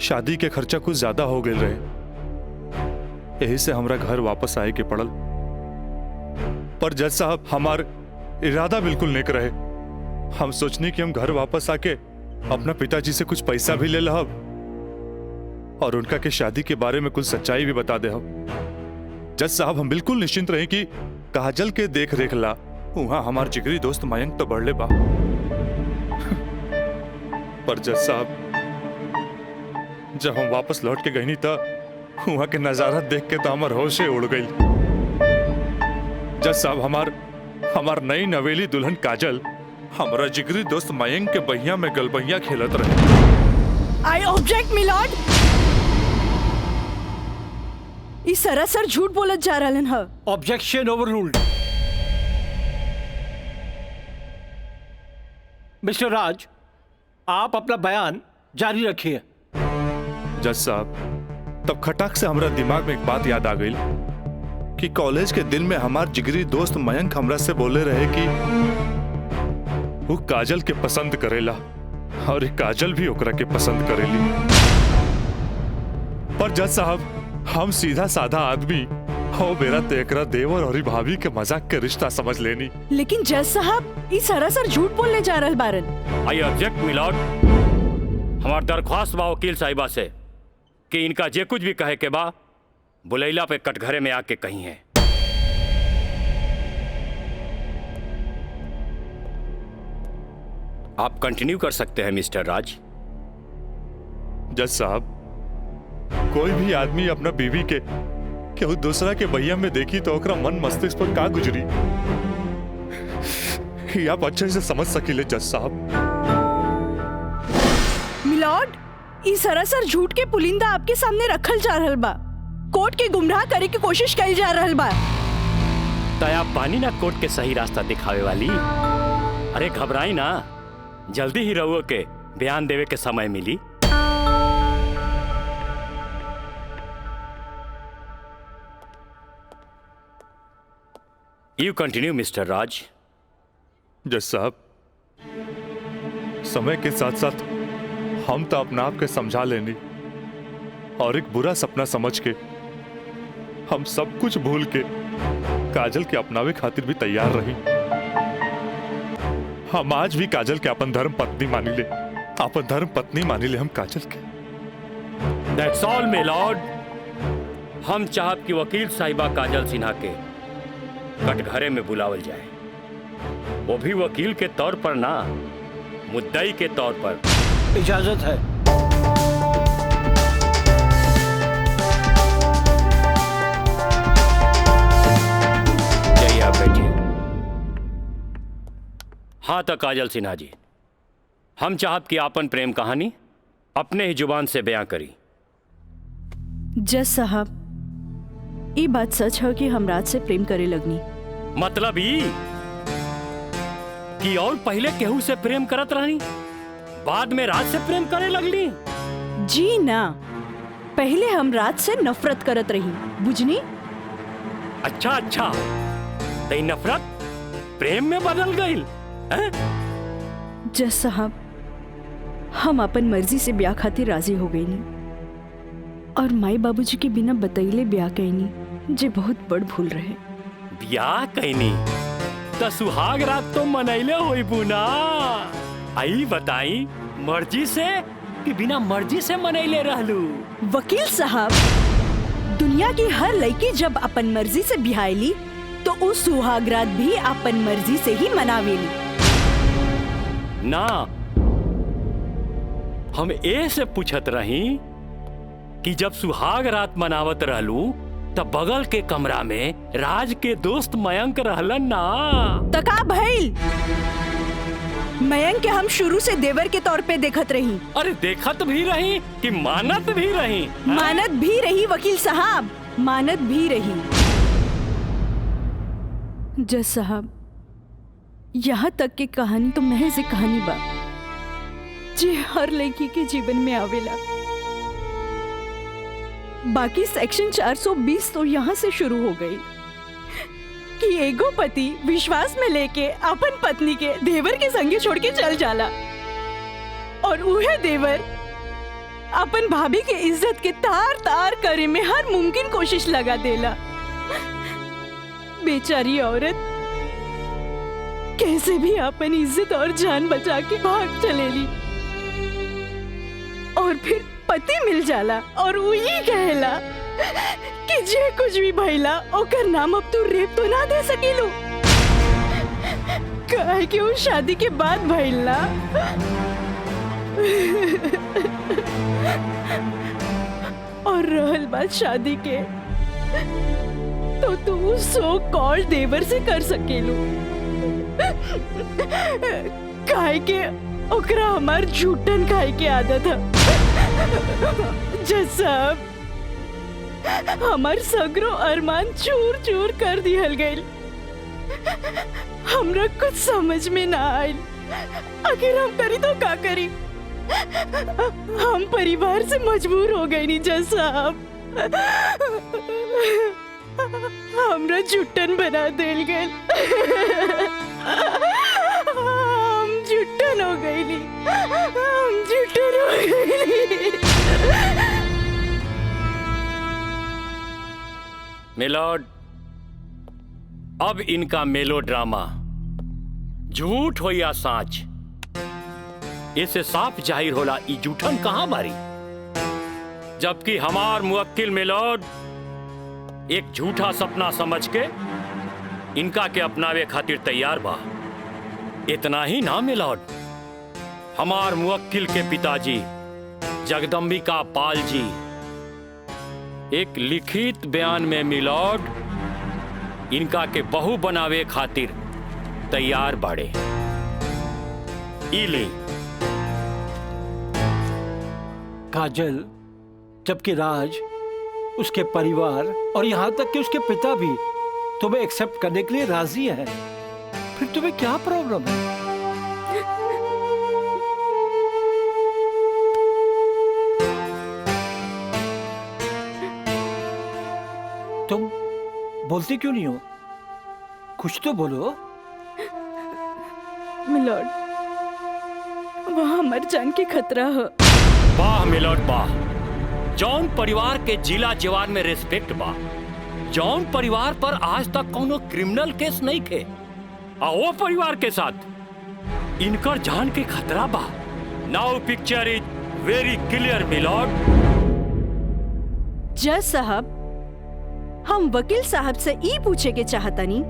शादी के खर्चा कुछ ज्यादा हो गए रहे, यही से हमरा घर वापस आए के पड़ल। पर जज साहब हमार इरादा बिल्कुल नेक रहे। हम सोचनी कि हम घर वापस आके अपना पिताजी से कुछ पैसा भी ले लहब और उनका के शादी के बारे में कुछ सच्चाई भी बता दे। जज साहब हम बिल्कुल निश्चिंत रहे कि काजल के देख रेख ला वहां हमार जिगरी दोस्त मयंक तो बढ़ले बा। पर जज साहब जब हम वापस लौट के गई नहीं था वहां के नजारा देख के तो हमार होशे उड़ गई। जज साहब हमार नई नवेली दुल्हन काजल हमारा जिगरी दोस्त मयंक के बहिया में गलबहिया खेलत रहे। I object milord. ई सरासर झूठ बोलत जा रहलन ह। Objection overruled. मिस्टर राज, आप अपना बयान जारी रखिए। जज साहब तब खटाक से हमारा दिमाग में एक बात याद आ गई कि कॉलेज के दिन में हमार जिगरी दोस्त मयंक हमरा से बोले रहे कि वो काजल के पसंद करेला और काजल भी ओकरा के पसंद करेली। पर जज साहब हम सीधा साधा आदमी हो मेरा तेकरा देवर और भाभी के मजाक के रिश्ता समझ लेनी। लेकिन जज साहब ई सरासर झूठ बोलने जा रहल बारन। I object milord. हमार दरख्वास्त बा वकील साहिबा से कि इनका जे कुछ भी कहे के बा बुलैला पे कटघरे में आके कही है। आप कंटिन्यू कर सकते हैं मिस्टर राज। जज साहब कोई भी आदमी अपना बीवी के केहू दूसरा के बहिया में देखी तो ओकरा मन मस्तिष्क पर का गुजरी ये आप अच्छे से समझ सकीले जज साहब। मिलॉर्ड ई सरासर झूठ के पुलिंदा आपके सामने रखल जा रहल बा। कोर्ट के गुमराह करे की कोशिश कइल जा रहल बा। तया पानी ना कोर्ट के सही रास्ता दिखावे वाली। अरे घबराई ना, जल्दी ही रहुओ के बयान देवे के समय मिली। यू कंटिन्यू मिस्टर राज। जज साहब समय के साथ साथ हम तो अपना आप के समझा लेनी और एक बुरा सपना समझ के हम सब कुछ भूल के काजल के अपनावे खातिर भी तैयार रही। हम आज भी काजल के अपन धर्म पत्नी मानी ले, अपन धर्म पत्नी मानी ले हम काजल के। That's all, my lord। हम चाहत कि वकील साहिबा काजल सिन्हा के कटघरे में बुलावल जाए, वो भी वकील के तौर पर ना, मुद्दई के तौर पर। इजाजत है। जाइए आप बैठिए। हाँ तो काजल सिन्हा जी, हम चाहत कि आपन प्रेम कहानी अपने ही जुबान से बयां करी। जज साहब ये बात सच है कि हम राज से प्रेम करे लगनी। मतलब ई कि और पहले केहू से प्रेम करत रहनी, बाद में राज से प्रेम करे लगली? जी ना, पहले हम राज से नफरत करत रही, बुझनी? अच्छा अच्छा, तो नफरत प्रेम में बदल गई? जज साहब हम अपन मर्जी से ब्याह खातिर राजी हो गई नी और माई बाबूजी के बिना बतैले ब्याह कहनी, जे बहुत बड़ भूल रहे। ब्याह कहनी तो सुहाग रात तो मनैले होई बुना। आई बताई मर्जी से कि बिना मर्जी से मनैले रहलू? वकील साहब दुनिया की हर लड़की जब अपन मर्जी से बिहाईली तो उस सुहाग रात भी अपन मर्जी से ही मनावेली ना। हम ए से पूछत रही कि जब सुहाग रात मनावत रहलू तब बगल के कमरा में राज के दोस्त मयंक रहलन ना? तका भइल मयंक के हम शुरू से देवर के तौर पे देखत रही। अरे देखत भी रही कि मानत भी रही? मानत भी रही वकील साहब, मानत भी रही। जज साहब यहाँ तक की कहानी तो महज एक कहानी बा। जे हर लड़की के जीवन में आवेला। बाकी सेक्शन 420 तो यहाँ से शुरू हो गई कि एगो पति विश्वास में लेके अपन पत्नी के देवर के संगे छोड़ के चल जाला और उहे देवर अपन भाभी के इज्जत के तार तार करे में हर मुमकिन कोशिश लगा देला। बेचारी औरत कैसे भी अपन इज्जत और जान बचा के भाग चलेली और फिर पति मिल जाला और वही कहला कि जे कुछ भी भइला ओकर नाम अब तू रेप तो ना दे सकेलू, काहे कि वो शादी के बाद भइला। और रहल बात शादी के, तो तू सो कॉल देवर से कर सकेलू, काहे के ओकरा हमार झूठन खाए के आदत है। जैसा हमार सगरो अरमान चूर चूर कर दिहल गइल। हमरा कुछ समझ में ना आइल, आखिर हम करी तो का करी। हम परिवार से मजबूर हो गए नी जैसा हमरा झुट्टन बना देल गए। हम झुट्टन हो गई नी, हम झुट्टन हो गई। मिलॉर्ड, अब इनका मेलोड्रामा झूठ हो या साच, इससे साफ जाहिर होला ई जूठन कहां बारी। जबकि हमार मुवक्किल मिलॉर्ड एक झूठा सपना समझ के इनका के अपनावे खातिर तैयार बा। इतना ही ना मिलॉर्ड, हमार मुवक्किल के पिताजी जगदम्बिका पाल जी एक लिखित बयान में मिलॉर्ड इनका के बहू बनावे खातिर तैयार बाड़े। इली काजल, जबकि राज, उसके परिवार और यहाँ तक कि उसके पिता भी तुम्हें एक्सेप्ट करने के लिए राजी है, फिर तुम्हें क्या प्रॉब्लम है? तुम बोलती क्यों नहीं हो? कुछ तो बोलो। मिलॉर्ड, वहाँ मर जान के खतरा है। वाह मिलॉर्ड वाह, जौन परिवार के जिला जवान में रिस्पेक्ट बा, जौन परिवार पर आज तक कोनो क्रिमिनल केस नहीं थे, आ वो परिवार के साथ इनकर जान के खतरा बा। Now picture is very clear milord. जज साहब, हम वकील साहब से ई पूछे के चाहतनी,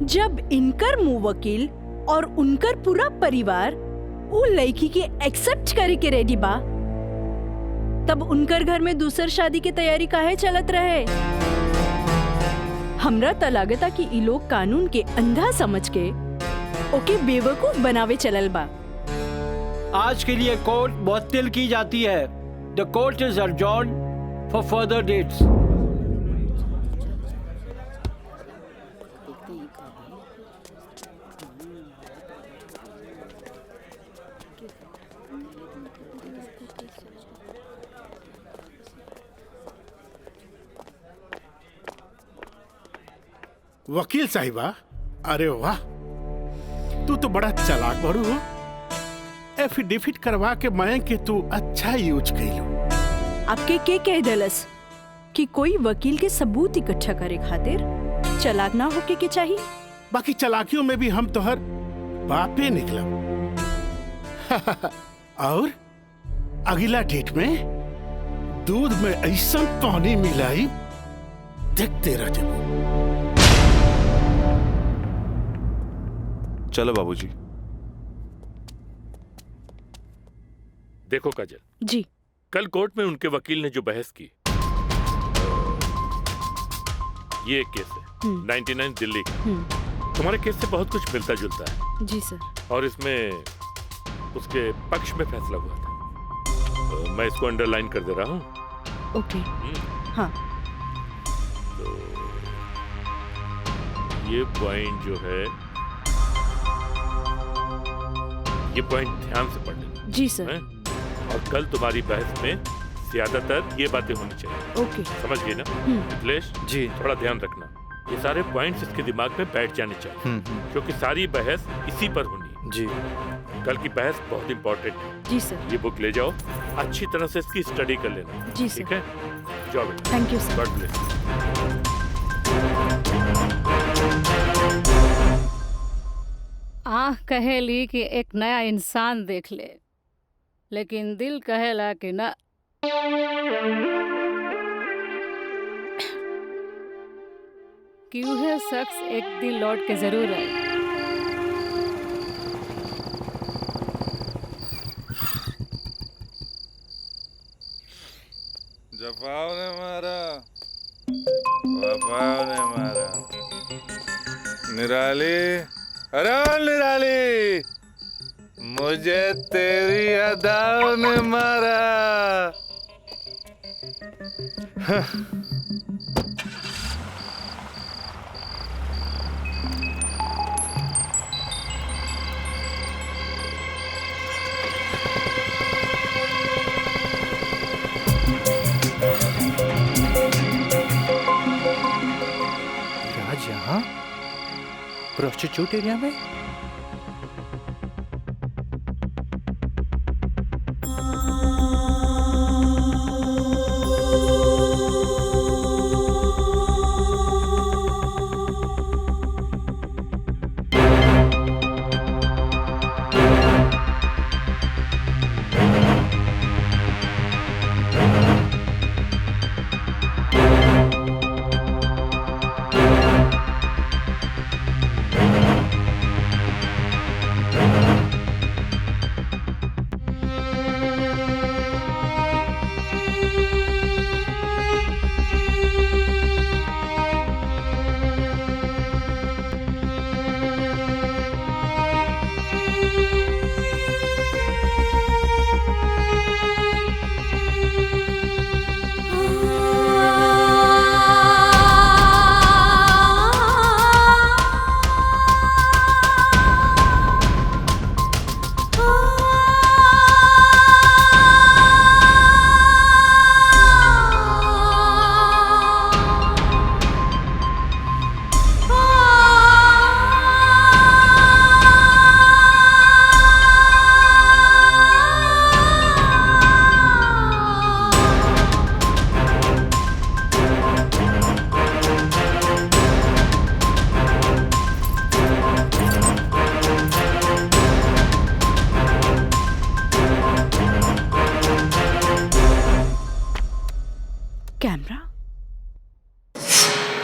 जब इनकर मुवक्किल और उनकर पूरा परिवार वो लड़की के एक्सेप्ट करे के रेडी बा, तब उनकर घर में दूसर शादी की तैयारी काहे चलत रहे? हमरा त लागता कि ई लोग कानून के अंधा समझ के ओके बेवकूफ बनावे चलल बा। आज के लिए कोर्ट मुअत्तल की जाती है। The court is adjourned for further dates. वकील साहिबा, अरे वाह, तू तो बड़ा चालाक बड़ू हो। एफिडेविट करवा के मैं के तू अच्छा यूज कैलू। आपके के कह दलस कि कोई वकील के सबूत इकट्ठा करे खातिर चालाक ना होके के चाहिए। बाकी चालाकियों में भी हम तोहर बापे निकला। और अगला डेट में दूध में ऐसा पानी मिलाई, देखते रह जाओ। चलो बाबूजी। देखो काजल जी, कल कोर्ट में उनके वकील ने जो बहस की, ये एक केस है 99 दिल्ली का। तुम्हारे केस से बहुत कुछ मिलता जुलता है। जी सर। और इसमें उसके पक्ष में फैसला हुआ था। मैं इसको अंडरलाइन कर दे रहा हूँ। ओके। हाँ। तो ये पॉइंट जो है, ये पॉइंट ध्यान से पढ़ लेना। जी सर। हैं? और कल तुम्हारी बहस में ज्यादातर ये बातें होनी चाहिए। ओके। समझ गई ना? मिथिलेश जी थोड़ा ध्यान रखना, ये सारे पॉइंट्स इसके दिमाग में बैठ जाने चाहिए, क्योंकि सारी बहस इसी पर होनी है। जी कल की बहस बहुत इंपॉर्टेंट है। जी सर। ये बुक ले जाओ, अच्छी तरह से इसकी स्टडी कर लेना। जी सर। ठीक है, जाओ बेटा। Thank you sir. God bless. आँख कहेली कि एक नया इंसान देख ले, लेकिन दिल कहेला कि न। कि वह शख्स एक दिन लौट के जरूर आए। जफाव ने मारा, वफाव ने मारा। निराली, अरे निराली, मुझे तेरी अदाओं ने मारा। राज यहाँ प्रोस्टिट्यूट एरिया में? कैमरा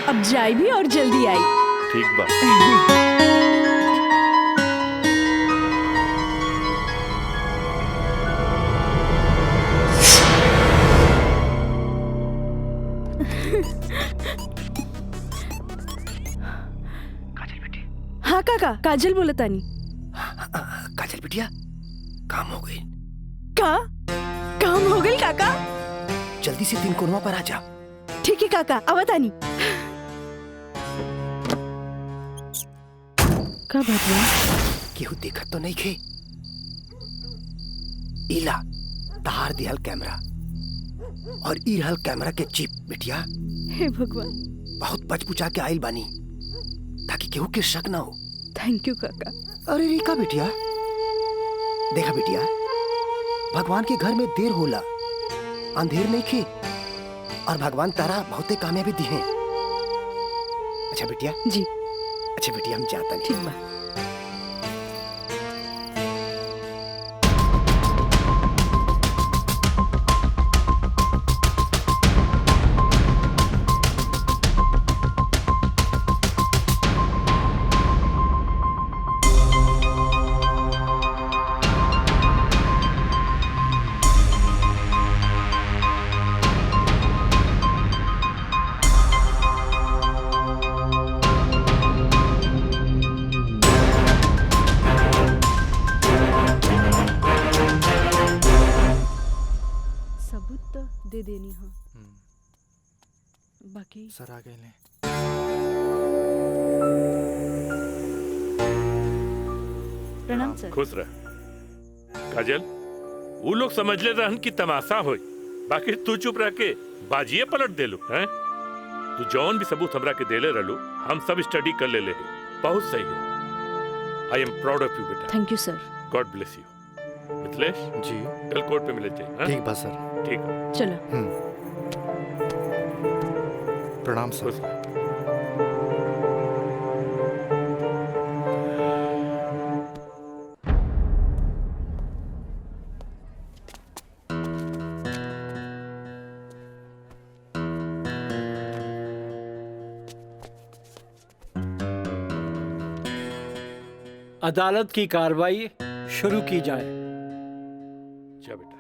अब जाए भी और जल्दी आई। ठीक बात। हाँ काका, काजल बोलतानी। काजल बिटिया, काम हो गई। काम हो गई काका? जल्दी से 3 कोनवा पर आ जा। ठीक है काका, आवतानी। का भगवान, केहू देखत तो नहीं खे? इला तार दिहल कैमरा और ई रहल कैमरा के चिप। बिटिया हे भगवान, बहुत बचबुचा के आइल बानी ताकि केहू के शक ना हो। थैंक यू काका। अरे रीका बिटिया, देखा बिटिया, भगवान के घर में देर होला, अंधेर नहीं खे, और भगवान तारा बहुते कामयाबी दी है। अच्छा बिटिया जी। अच्छा बिटिया, हम जाता नहीं। ठीक बा। दे देनी। हाँ बाकी सर आ गए ले। प्रणाम सर। खुश रह। काजल, वो लोग समझ ले रहन की तमाशा होई, बाकी तू चुप रह के बाजिए पलट दे लो हैं। तू जौन भी सबूत हमरा के देले रहलू हम सब स्टडी कर ले बहुत सही है। I am proud of you बेटा। Thank you sir. God bless you. Mithilesh ji कल कोर्ट पे मिले जाए। ठीक बा सर। ठीक है चलो। प्रणाम सर। अदालत की कार्रवाई शुरू की जाए। जा बेटा।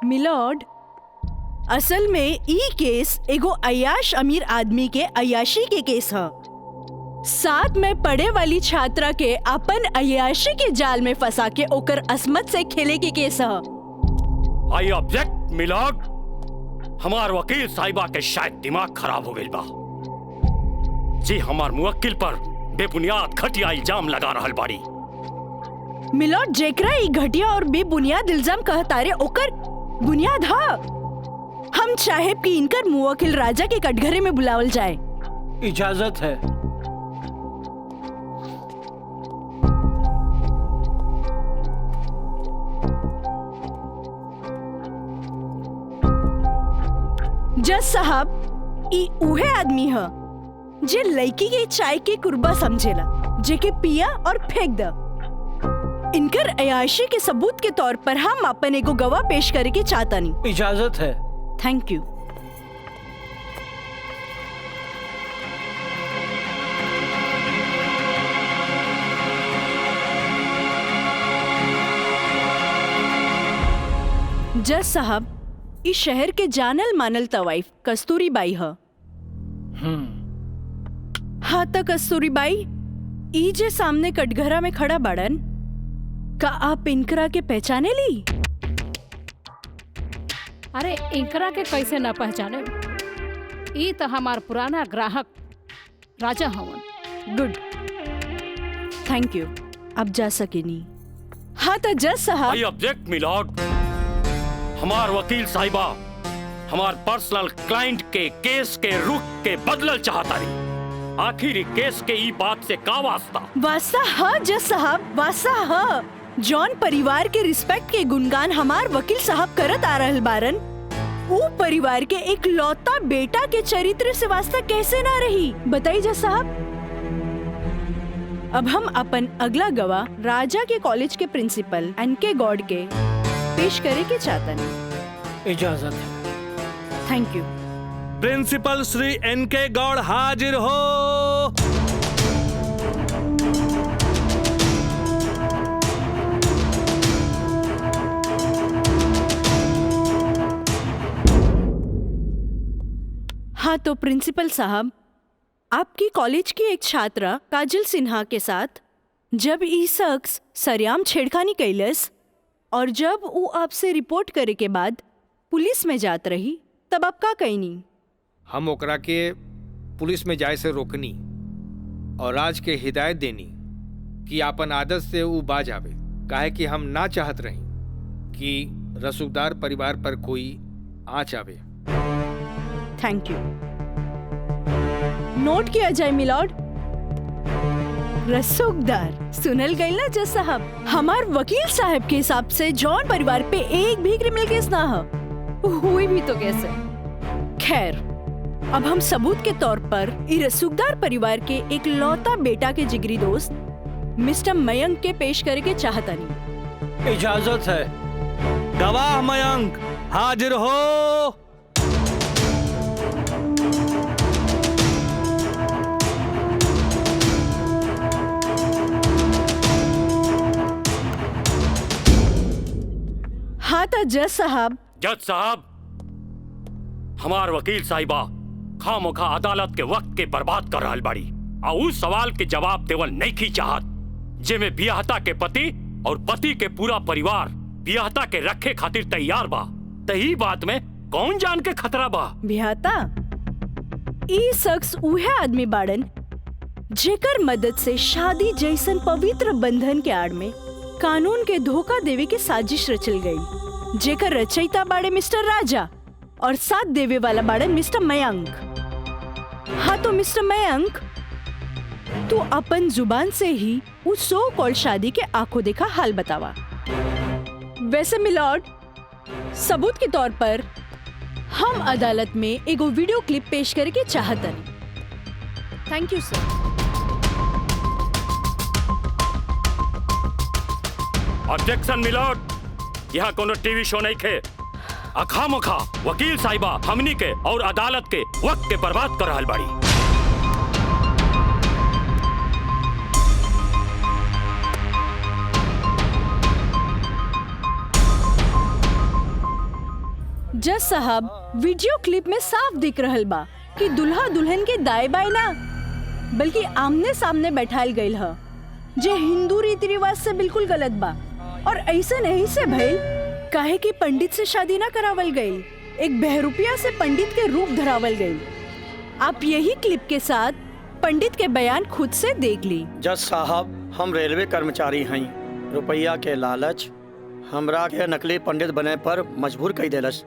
मिलॉर्ड, असल में ई केस एगो अय्याश अमीर आदमी के अय्याशी के केस है। साथ में पढ़े वाली छात्रा के अपन अय्याशी के जाल में फंसा के ओकर असमत से खेले के केस है। I object milord. हमार वकील साहिबा के शायद दिमाग खराब हो गई बा जी। हमार मुवक्किल पर बेबुनियाद घटिया इल्जाम लगा रहल बाड़ी। मिलॉर्ड, जेकरा ई घटिया और बेबुनियाद इल्जाम कहतारे ओकर बुनियाद हा। हम चाहे कि इनकर मुवक्किल राजा के कटघरे में बुलावल जाए। इजाजत है। जज साहब, ई उहे आदमी है जे लड़की के चाय के कुर्बा समझेला, जेके पिया और फेंक द। इनकर अयाशी के सबूत के तौर पर हम अपन एगो गवाह पेश करे के चाहतानी। इजाजत है। Thank you. जज साहब, इस शहर के जानल मानल तवाइफ कस्तूरी बाई है। हाँ तो कस्तूरी बाई, ई जे सामने कटघरा में खड़ा बाड़न, का आप इनकरा के पहचाने ली? अरे इनकरा के कैसे ना पहचाने? ई तो हमार पुराना ग्राहक राजा हवन। Good, thank you. अब जा सकेनी। हाँ तो जज साहब। I object milord. हमार वकील साहिबा हमार पर्सनल क्लाइंट के केस के रुख के बदलल चाहता रही। आखिर केस के ई बात से का वास्ता? वास्ता है जज साहब, वास्ता है। जॉन परिवार के रिस्पेक्ट के गुणगान हमार वकील साहब करत आ रहल बारन, वो परिवार के एक लौता बेटा के चरित्र से वास्ता कैसे ना रही? बताइए जज साहब। अब हम अपन अगला गवाह राजा के कॉलेज के प्रिंसिपल एनके गॉड के पेश करे के चाहता नहीं। इजाजत है। Thank you. प्रिंसिपल श्री एनके गौड़ हाजिर हो। हाँ तो प्रिंसिपल साहब, आपकी कॉलेज की एक छात्रा काजल सिन्हा के साथ जब ई शख्स सरेआम छेड़खानी कैलस और जब वो आपसे रिपोर्ट करे के बाद पुलिस में जात रही, तब आप का कहनी? हम ओकरा के पुलिस में जाए से रोकनी और आज के हिदायत देनी कि आपन आदत से वो बाज आवे, काहे कि हम ना चाहत रही कि रसूखदार परिवार पर कोई आँच आवे। Thank you. नोट किया जाए मिलॉर्ड। रसूखदार सुनल गई ना जज साहब? हमार वकील साहब के हिसाब से जॉन परिवार पे एक भी क्रिमिनल केस ना है। हुई भी तो कैसे? खैर, अब हम सबूत के तौर पर रसूखदार परिवार के एक लौता बेटा के जिगरी दोस्त मिस्टर मयंक के पेश करे के चाहता नहीं। इजाजत है। गवाह मयंक हाजिर हो। हाँ तो जज साहब। जज साहब, हमार वकील साहिबा खामोखा अदालत के वक्त के बर्बाद कर रहल बाड़ी और उस सवाल के जवाब देवल नहीं की चाहत जेमे बियाहता के पति और पति के पूरा परिवार बियाहता के रखे खातिर तैयार बा। तही बात में कौन जान के खतरा बा? बियाहता ई शख्स उहे आदमी बाड़न जेकर मदद से शादी जैसन पवित्र बंधन के आड़ में कानून के धोखा देवे की साजिश रचल गई, जेकर रचयिता बाड़े मिस्टर राजा और साथ देवे वाला बाड़े मिस्टर मयंक। हाँ तो मिस्टर मयंक, तू अपन जुबान से ही उस सो कॉल्ड शादी के आंखों देखा हाल बतावा। वैसे मिलॉर्ड, सबूत के तौर पर हम अदालत में एगो वीडियो क्लिप पेश करे के चाहतन। Thank you sir. Objection milord, यहाँ कोनो टीवी शो नहीं खे। अखामोखा वकील साहिबा हमनी के और अदालत के वक्त के बर्बाद कर रहल बाड़ी। जज साहब, वीडियो क्लिप में साफ दिख रहल बा कि दुल्हा दुल्हन के दाएं बाएं ना बल्कि आमने सामने बैठाल गईल ह, जे हिंदू रीति रिवाज से बिल्कुल गलत बा। और ऐसे नहीं से भइल काहे कि पंडित से शादी ना करावल गई, एक बहरूपिया से पंडित के रूप धरावल गई। आप यही क्लिप के साथ पंडित के बयान खुद से देख ली। जज साहब, हम रेलवे कर्मचारी हैं। रुपया के लालच हमरा के नकली पंडित बने पर मजबूर कर देलस।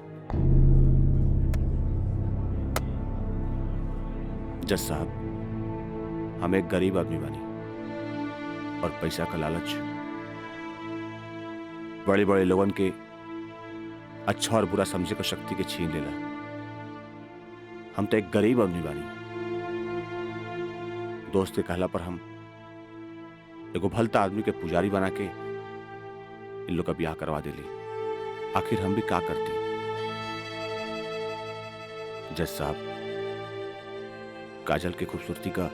जज साहब, हम एक गरीब आदमी बानी और पैसा का लालच बड़े बड़े लोगन के अच्छा और बुरा समझे को शक्ति के छीन लेला। हम तो एक गरीब आदमी बानी। दोस्त के कहला पर हम एगो भलता आदमी के पुजारी बना के इन लोग का ब्याह करवा देली। आखिर हम भी क्या करती। जज साहब, काजल की खूबसूरती का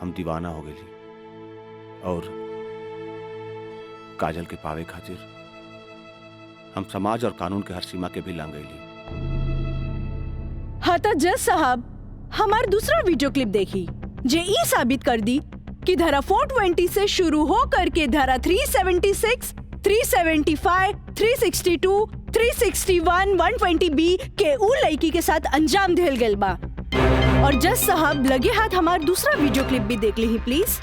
हम दीवाना हो गई और काजल के पावे खातिर हम समाज और कानून के हर सीमा के भी लांग गईली। हाँ तो जज साहब, हमार दूसरा वीडियो क्लिप देखी जे ई साबित कर दी कि धारा 420 से शुरू हो करके धारा 376, 375, 362, 361, 120B के उ लड़की के साथ अंजाम दिल गल बा। और जज साहब, लगे हाथ हमार दूसरा वीडियो क्लिप भी देख ली प्लीज।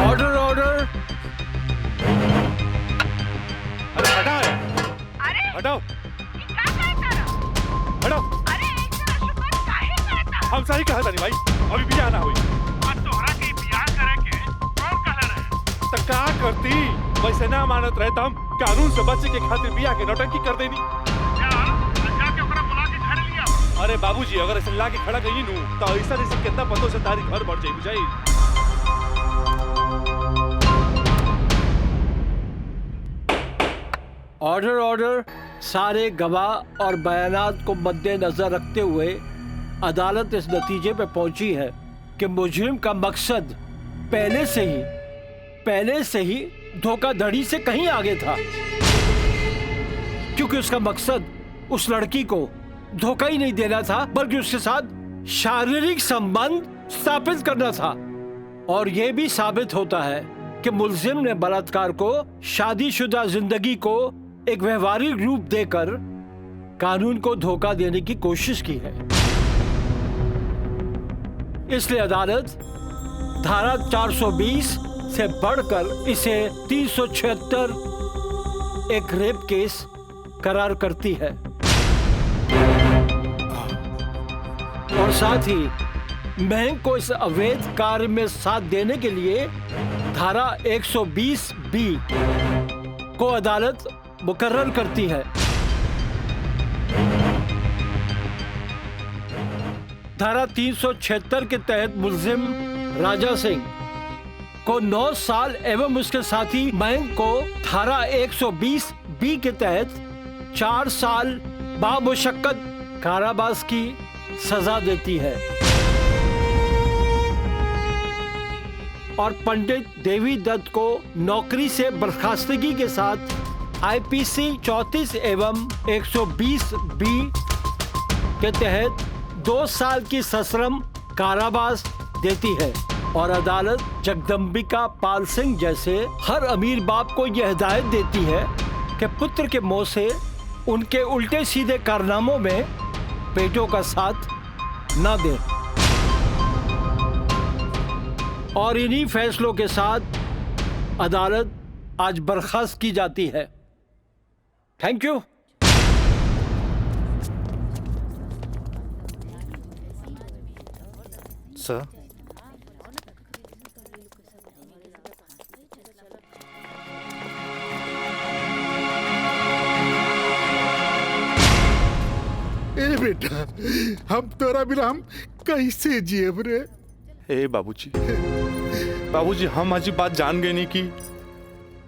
Order order. अरे हटाओ, हटाओ, हटाओ। हम सही कहा था नहीं भाई, अभी बियाह ना हुई। तोहरा के बियाह करे के कौन कहले रहे? तो का करती? वैसे ना मानत रहे तो हम कानून से बचे के खातिर बियाह के नौटंकी कर देनी। अरे बाबूजी, अगर ऐसे ला के खड़ा गई नू तो ऐसा कितना पतों से तारी घर बढ़ जाई बुझाई। Order order. सारे गवाह और बयानात को मद्देनजर रखते हुए अदालत इस नतीजे पे पहुंची है कि मुजरिम का मकसद पहले से ही धोखाधड़ी से कहीं आगे था, क्योंकि उसका मकसद उस लड़की को धोखा ही नहीं देना था बल्कि उसके साथ शारीरिक संबंध स्थापित करना था। और यह भी साबित होता है कि मुलजिम ने बलात्कार को शादीशुदा जिंदगी को एक व्यवहारिक रूप देकर कानून को धोखा देने की कोशिश की है। इसलिए अदालत धारा 420 से बढ़कर इसे 376 एक रेप केस करार करती है और साथ ही महंग को इस अवैध कार्य में साथ देने के लिए धारा 120B को अदालत मुकर्रर करती है। धारा 376 के तहत मुलजिम राजा सिंह को 9 साल एवं उसके साथी महंग को धारा 120B के तहत 4 साल बामुशक्कत कारावास की सजा देती है और पंडित देवी दत्त को नौकरी से बर्खास्तगी के साथ IPC 34 एवं 120B के तहत 2 साल की सश्रम कारावास देती है। और अदालत जगदम्बिका पाल सिंह जैसे हर अमीर बाप को यह हिदायत देती है कि पुत्र के मुंह से उनके उल्टे सीधे कारनामों में बेटों का साथ ना दे। और इन्हीं फैसलों के साथ अदालत आज बर्खास्त की जाती है। Thank you. सर, ए बेटा, हम तोरा बिना हम कैसे जियब रे? ए बाबूजी हम आज बात जान गए नहीं कि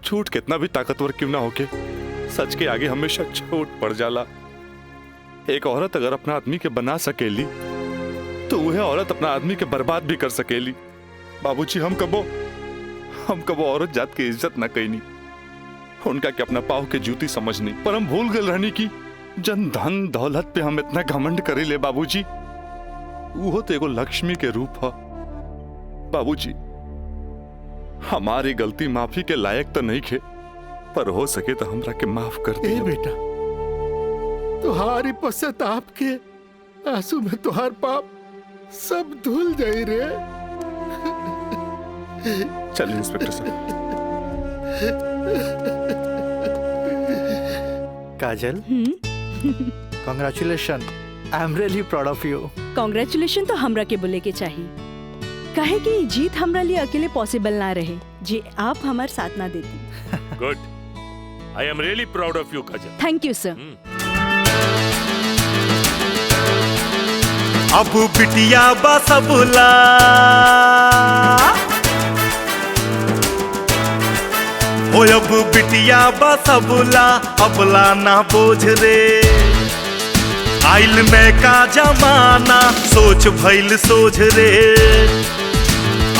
झूठ कितना भी ताकतवर क्यों ना होके सच के आगे हमेशा छोट पड़ जाला। एक औरत अगर अपना आदमी के बना सकेली तो वह औरत अपना आदमी के बर्बाद भी कर सकेली। बाबूजी हम कबो औरत जात की इज्जत ना कईनी, उनका के अपना पाव के जूती समझनी, पर हम भूल गए रहनी की जन धन दौलत पे हम इतना घमंड करे ले। बाबूजी वो तो एगो लक्ष्मी के रूप है। बाबूजी हमारी गलती माफी के लायक तो नहीं खे, पर हो सके तो हमरा के माफ कर दे। बेटा, तुहारी पश्चाताप के आंसू में तुहार पाप सब धुल जाई रे। चलिए इंस्पेक्टर साहब। Kajal, congratulation, I am really proud of you. Congratulation तो हमरा के बोले के चाहिए, काहे कि जीत हमरा लिए अकेले पॉसिबल ना रहे जे आप हमार साथ ना देती। Good, I am really proud of you Kajal. Thank you sir. अब बिटिया बसबुला हो, अब बिटिया बसबुला अबला ना बोझ रे। आइल में का जमाना सोच भइल सोझ रे।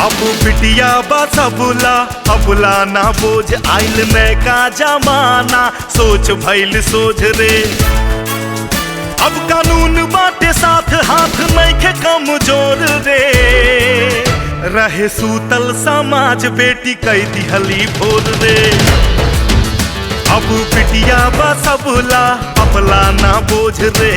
अब बिटिया बसबुला अबला ना बोझ, आइल में का जमाना सोच भइल सोझ रे। अब कानून बाटे साथ हाथ नइखे कमजोर रे। रहे सूतल समाज बेटी कई दिहली भोर रे। अब बिटिया बसबुला अबला ना बोझ रे।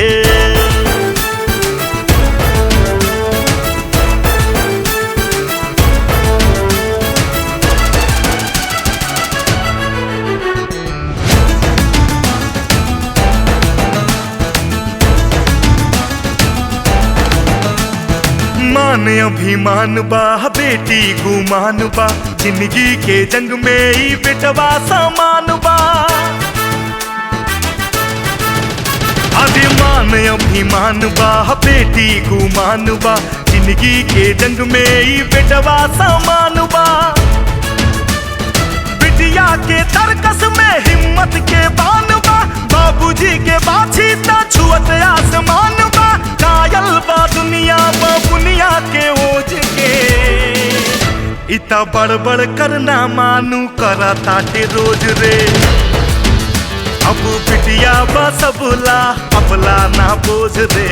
मान अभिमान बा बेटी गुमान बा, जिंदगी के जंग में ही बेटवा समान बा। अभिमान अभिमान बा बेटी गुमान बा, जिंदगी के जंग में ही बेटवा समान बा। बिटिया के तरकस में हिम्मत के बान बा, बाबूजी के बाछी ता छुअत आसमान बा। कायल बा दुनिया बुनिया के ओझ के, इता बड़बड़ करना मानू करा ताटे रोज रे। अब बिटिया बसबुला अबला ना बोझ रे।